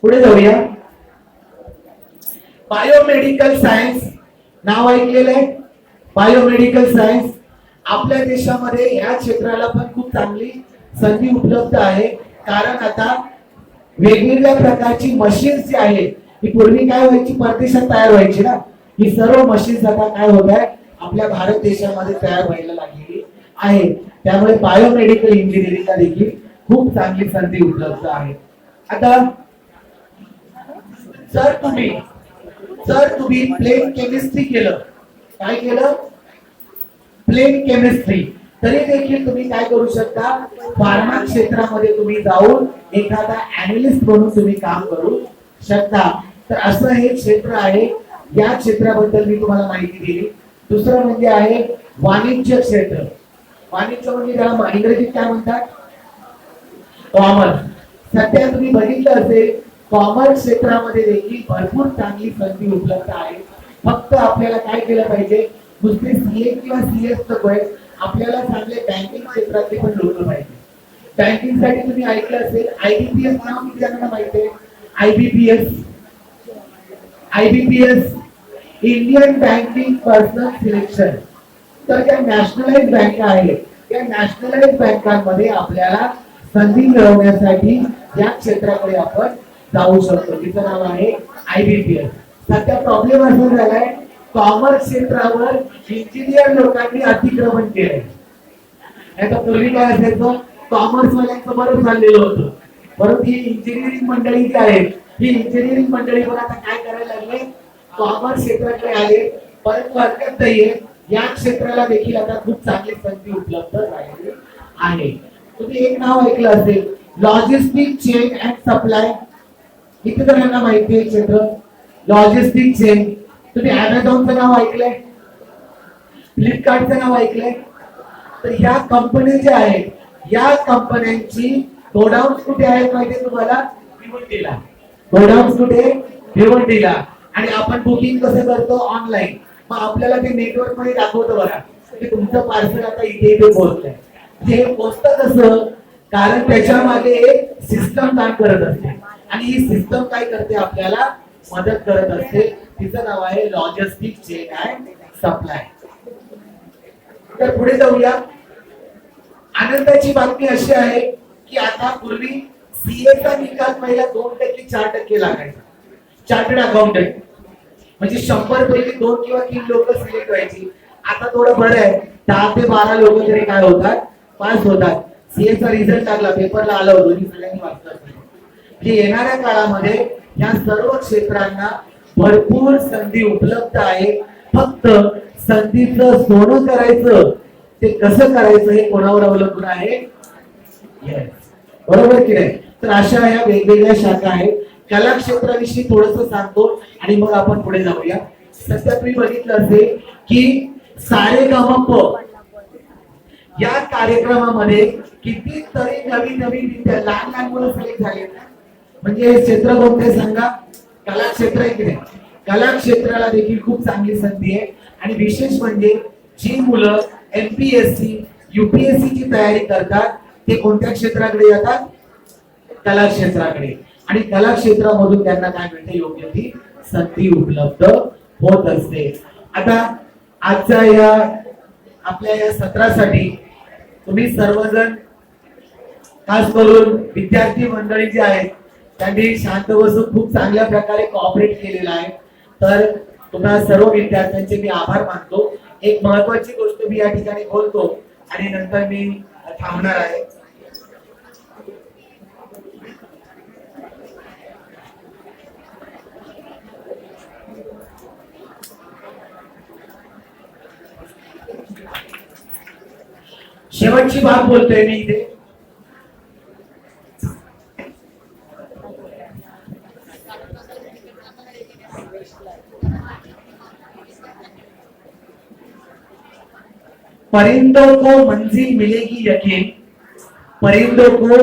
पुढे जाऊया. बायोमेडिकल सायन्स नाव ऐकलेलं आहे. बायोमेडिकल सायन्स आपल्या देशामध्ये या क्षेत्राला पण खूप चांगली संधी उपलब्ध आहे, कारण आता वेगवेगळ्या प्रकारची मशीन्स जी आहेत, ही पूर्वी काय व्हायची, परदेशात तयार व्हायची ना, ही सर्व मशीन्स आता काय होत आहे, आपल्या भारत देशामध्ये तयार व्हायला लागलेली आहे. त्यामुळे बायोमेडिकल इंजिनिअरिंगला देखील खूप चांगली संधी उपलब्ध आहे. आता जर तुम्ही प्लेन केमिस्ट्री केलं, काय केलं, प्लेन केमिस्ट्री, तरी देखील तुम्ही काय करू शकता, फार्मा क्षेत्रामध्ये तुम्ही जाऊन एखादा अॅनालिस्ट म्हणून तुम्ही काम करू शकता. तर असं हे क्षेत्र आहे. या क्षेत्राबद्दल मी तुम्हाला माहिती दिली. दुसरं म्हणजे आहे वाणिज्य क्षेत्र. वाणिज्य म्हणजे त्याला इंग्रजीत काय म्हणतात, कॉमर्स. सध्या तुम्ही बघितलं असेल कॉमर्स क्षेत्रामध्ये देखील भरपूर चांगली संधी उपलब्ध आहे. फक्त आपल्याला काय केलं पाहिजे, नुसते सीए किंवा सीएस नकोय, आपल्याला चांगले बँकिंग क्षेत्रातले पण लोक पाहिजे. बँकिंग साठी तुम्ही ऐकलं असेल आयबीपीएस नाव किती जणांना माहिती आहे? IBPS Indian banking personal selection. तर ज्या नॅशनलाइज बँका आहेत, त्या नॅशनलाइज बँकांमध्ये आपल्याला संधी मिळवण्यासाठी या क्षेत्राकडे आपण जाऊ शकतो. तिचं नाव आहे आयबीपीएस. सध्या प्रॉब्लेम असा झालाय, कॉमर्स क्षेत्रावर इंजिनियर लोकांनी अतिक्रमण केलंय. आता पूर्वी काय असायचं, कॉमर्स वाल्यांचं बरं चाललेलं होतं, परंतु ही इंजिनिअरिंग मंडळी जी आहेत, ही इंजिनिअरिंग मंडळी पण आता काय करायला लागले, कॉमर्स क्षेत्राकडे आले. परंतु हरकत नाहीये, या क्षेत्राला देखील आता खूप चांगली संधी उपलब्ध झालेली आहे. तुम्ही एक नाव ऐकलं असेल, लॉजिस्टिक चेन अँड सप्लाय. किती जणांना माहिती आहे क्षेत्र लॉजिस्टिक चेन? तुम्ही अमेझॉनचं नाव ऐकलंय, फ्लिपकार्टचं नाव ऐकलंय. तर ह्या कंपन्या ज्या आहेत, या कंपन्यांची गोडाऊन्स कुठे आहेत माहितीये तुम्हाला? भिवंडीला. गोडाऊन्स कुठे? भिवंडीला. आणि आपण बुकिंग कसं करतो? ऑनलाईन. मग आपल्याला ते नेटवर्क मध्ये दाखवतो बघा की तुमचं पार्सल आता इथे इथे पोहोचलंय. हे पोहोचतं कसं? कारण त्याच्या मागे एक सिस्टम काम करत असते आणि ही सिस्टम काय करते, आपल्याला मदत करत असते. तिचं नाव आहे लॉजिस्टिक चेन अँड सप्लाय. तर पुढे जाऊया. आनंदाची बातमी अशी आहे की आता पूर्वी सीएचा निकाल पहिला 2% 4% लागायचा. चार्टर्ड अकाउंटंट म्हणजे 100 पैकी 2 किंवा 3 लोक सिलेक्ट व्हायची. आता थोडं बरं आहे, 10 ते 12 लोक तरी काय होतात, पास होतात. सीएचा रिझल्ट लागला, पेपरला आलं होतं, सगळ्यांनी वाचलं की येणाऱ्या काळामध्ये या सर्व क्षेत्रांना भरपूर संधी उपलब्ध आहे. फक्त संधीचं सोनं करायचं, ते कसं करायचं हे कोणावर अवलंबून आहे. बरोबर की नाही. तर अशा या वेगवेगळ्या शाखा आहेत. कला क्षेत्राविषयी थोडस सांगतो आणि मग आपण पुढे जाऊया. सध्या तुम्ही बघितलं असेल की सारेगमप या कार्यक्रमामध्ये कितीतरी नवीन नवीन लहान लहान मुलं सिलेक्ट झाले. म्हणजे हे क्षेत्र कोणते सांगा, कला क्षेत्र आहे की नाही. कला क्षेत्राला देखील खूप चांगली संधी आहे. आणि विशेष म्हणजे जी मुलं एमपीएससी यूपीएससी ची तयारी करतात ते कोणत्या क्षेत्राकडे जातात, कला क्षेत्राकडे. आणि कला क्षेत्रामधून त्यांना काय मिळते, योग्य ती संधी उपलब्ध होत असते. आता आजच्या या आपल्या या सत्रासाठी तुम्ही सर्वजण, खास करून विद्यार्थी मंडळी जे आहेत त्यांनी शांत बसून खूप चांगल्या प्रकारे कॉपरेट केलेला आहे. तर तुम्हाला सर्व विद्यार्थ्यांचे मी आभार मानतो. एक महत्वाची गोष्ट मी या ठिकाणी बोलतो आणि नंतर मी थांबणार आहे. शेवटची बात बोलतोय मी इथे. परिंदों को मंजिल मिलेगी यकीन, परिंदों को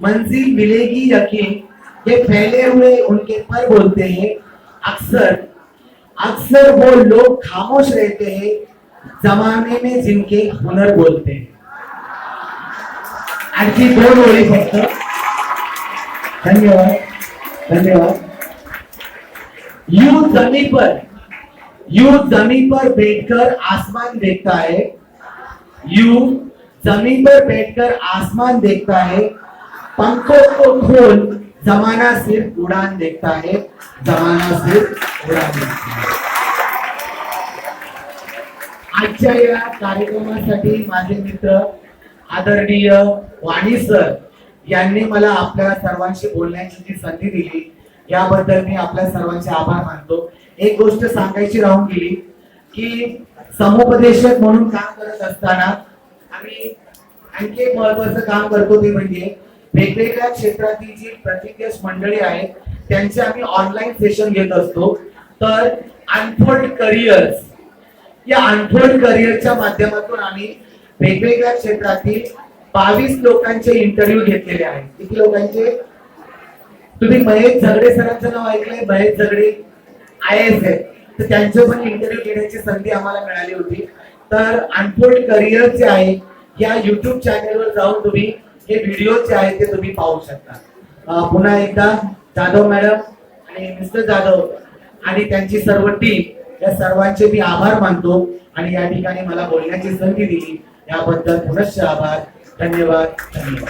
मंजिल मिलेगी यकीन, ये फैले हुए उनके पर बोलते हैं. अक्सर अक्सर वो लोग खामोश रहते हैं जमाने में जिनके हुनर बोलते हैं. आणखी 2 ओळी फक्त. धन्यवाद धन्यवाद. यूं जमीन पर बैठकर आसमान देखता है, यूं जमीन पर बैठकर आसमान देखता है, पंखों को खोल जमाना सिर्फ उड़ान देखता है, जमाना सिर्फ उड़ान देखता है. आजच्या या कार्यक्रमासाठी माझे मित्र आदरणीय वाणी सर यांनी मला आपल्या सर्वांशी बोलण्याची जी संधी दिली याबद्दल मी आपल्या सर्वांचे आभार मानतो. एक गोष्ट सांगायची राहून गेली की समुपदेशक म्हणून काम करत असताना आम्ही आणखी एक महत्वाचं काम करतो ते म्हणजे वेगवेगळ्या क्षेत्रातील जी प्रतिज्ञ मंडळी आहेत त्यांचे आम्ही ऑनलाईन सेशन घेत असतो. तर अनफोल्ड करिअर्स या अनफोल्ड करिअरच्या माध्यमातून आम्ही वेगवेगळ्या क्षेत्रातील 22 लोकांचे इंटरव्ह्यू घेतलेले आहेत. किती लोकांचे? तुम्ही महेश झगडे सरांचं नाव ऐकलंय, महेश झगडे IAS आहेत, तर त्यांचे पण इंटरव्ह्यू घेण्याची संधी आम्हाला मिळाली होती. तर अनफोल्ड करिअर जे आहे या युट्यूब चॅनलवर जाऊन तुम्ही हे व्हिडिओ जे आहेत ते तुम्ही पाहू शकता. पुन्हा एकदा जाधव मॅडम आणि मिस्टर जाधव आणि त्यांची सर्व टीम या सर्वांचे मी आभार मानतो आणि या ठिकाणी मला बोलण्याची संधी दिली याबद्दल पुनश्च आभार. धन्यवाद धन्यवाद.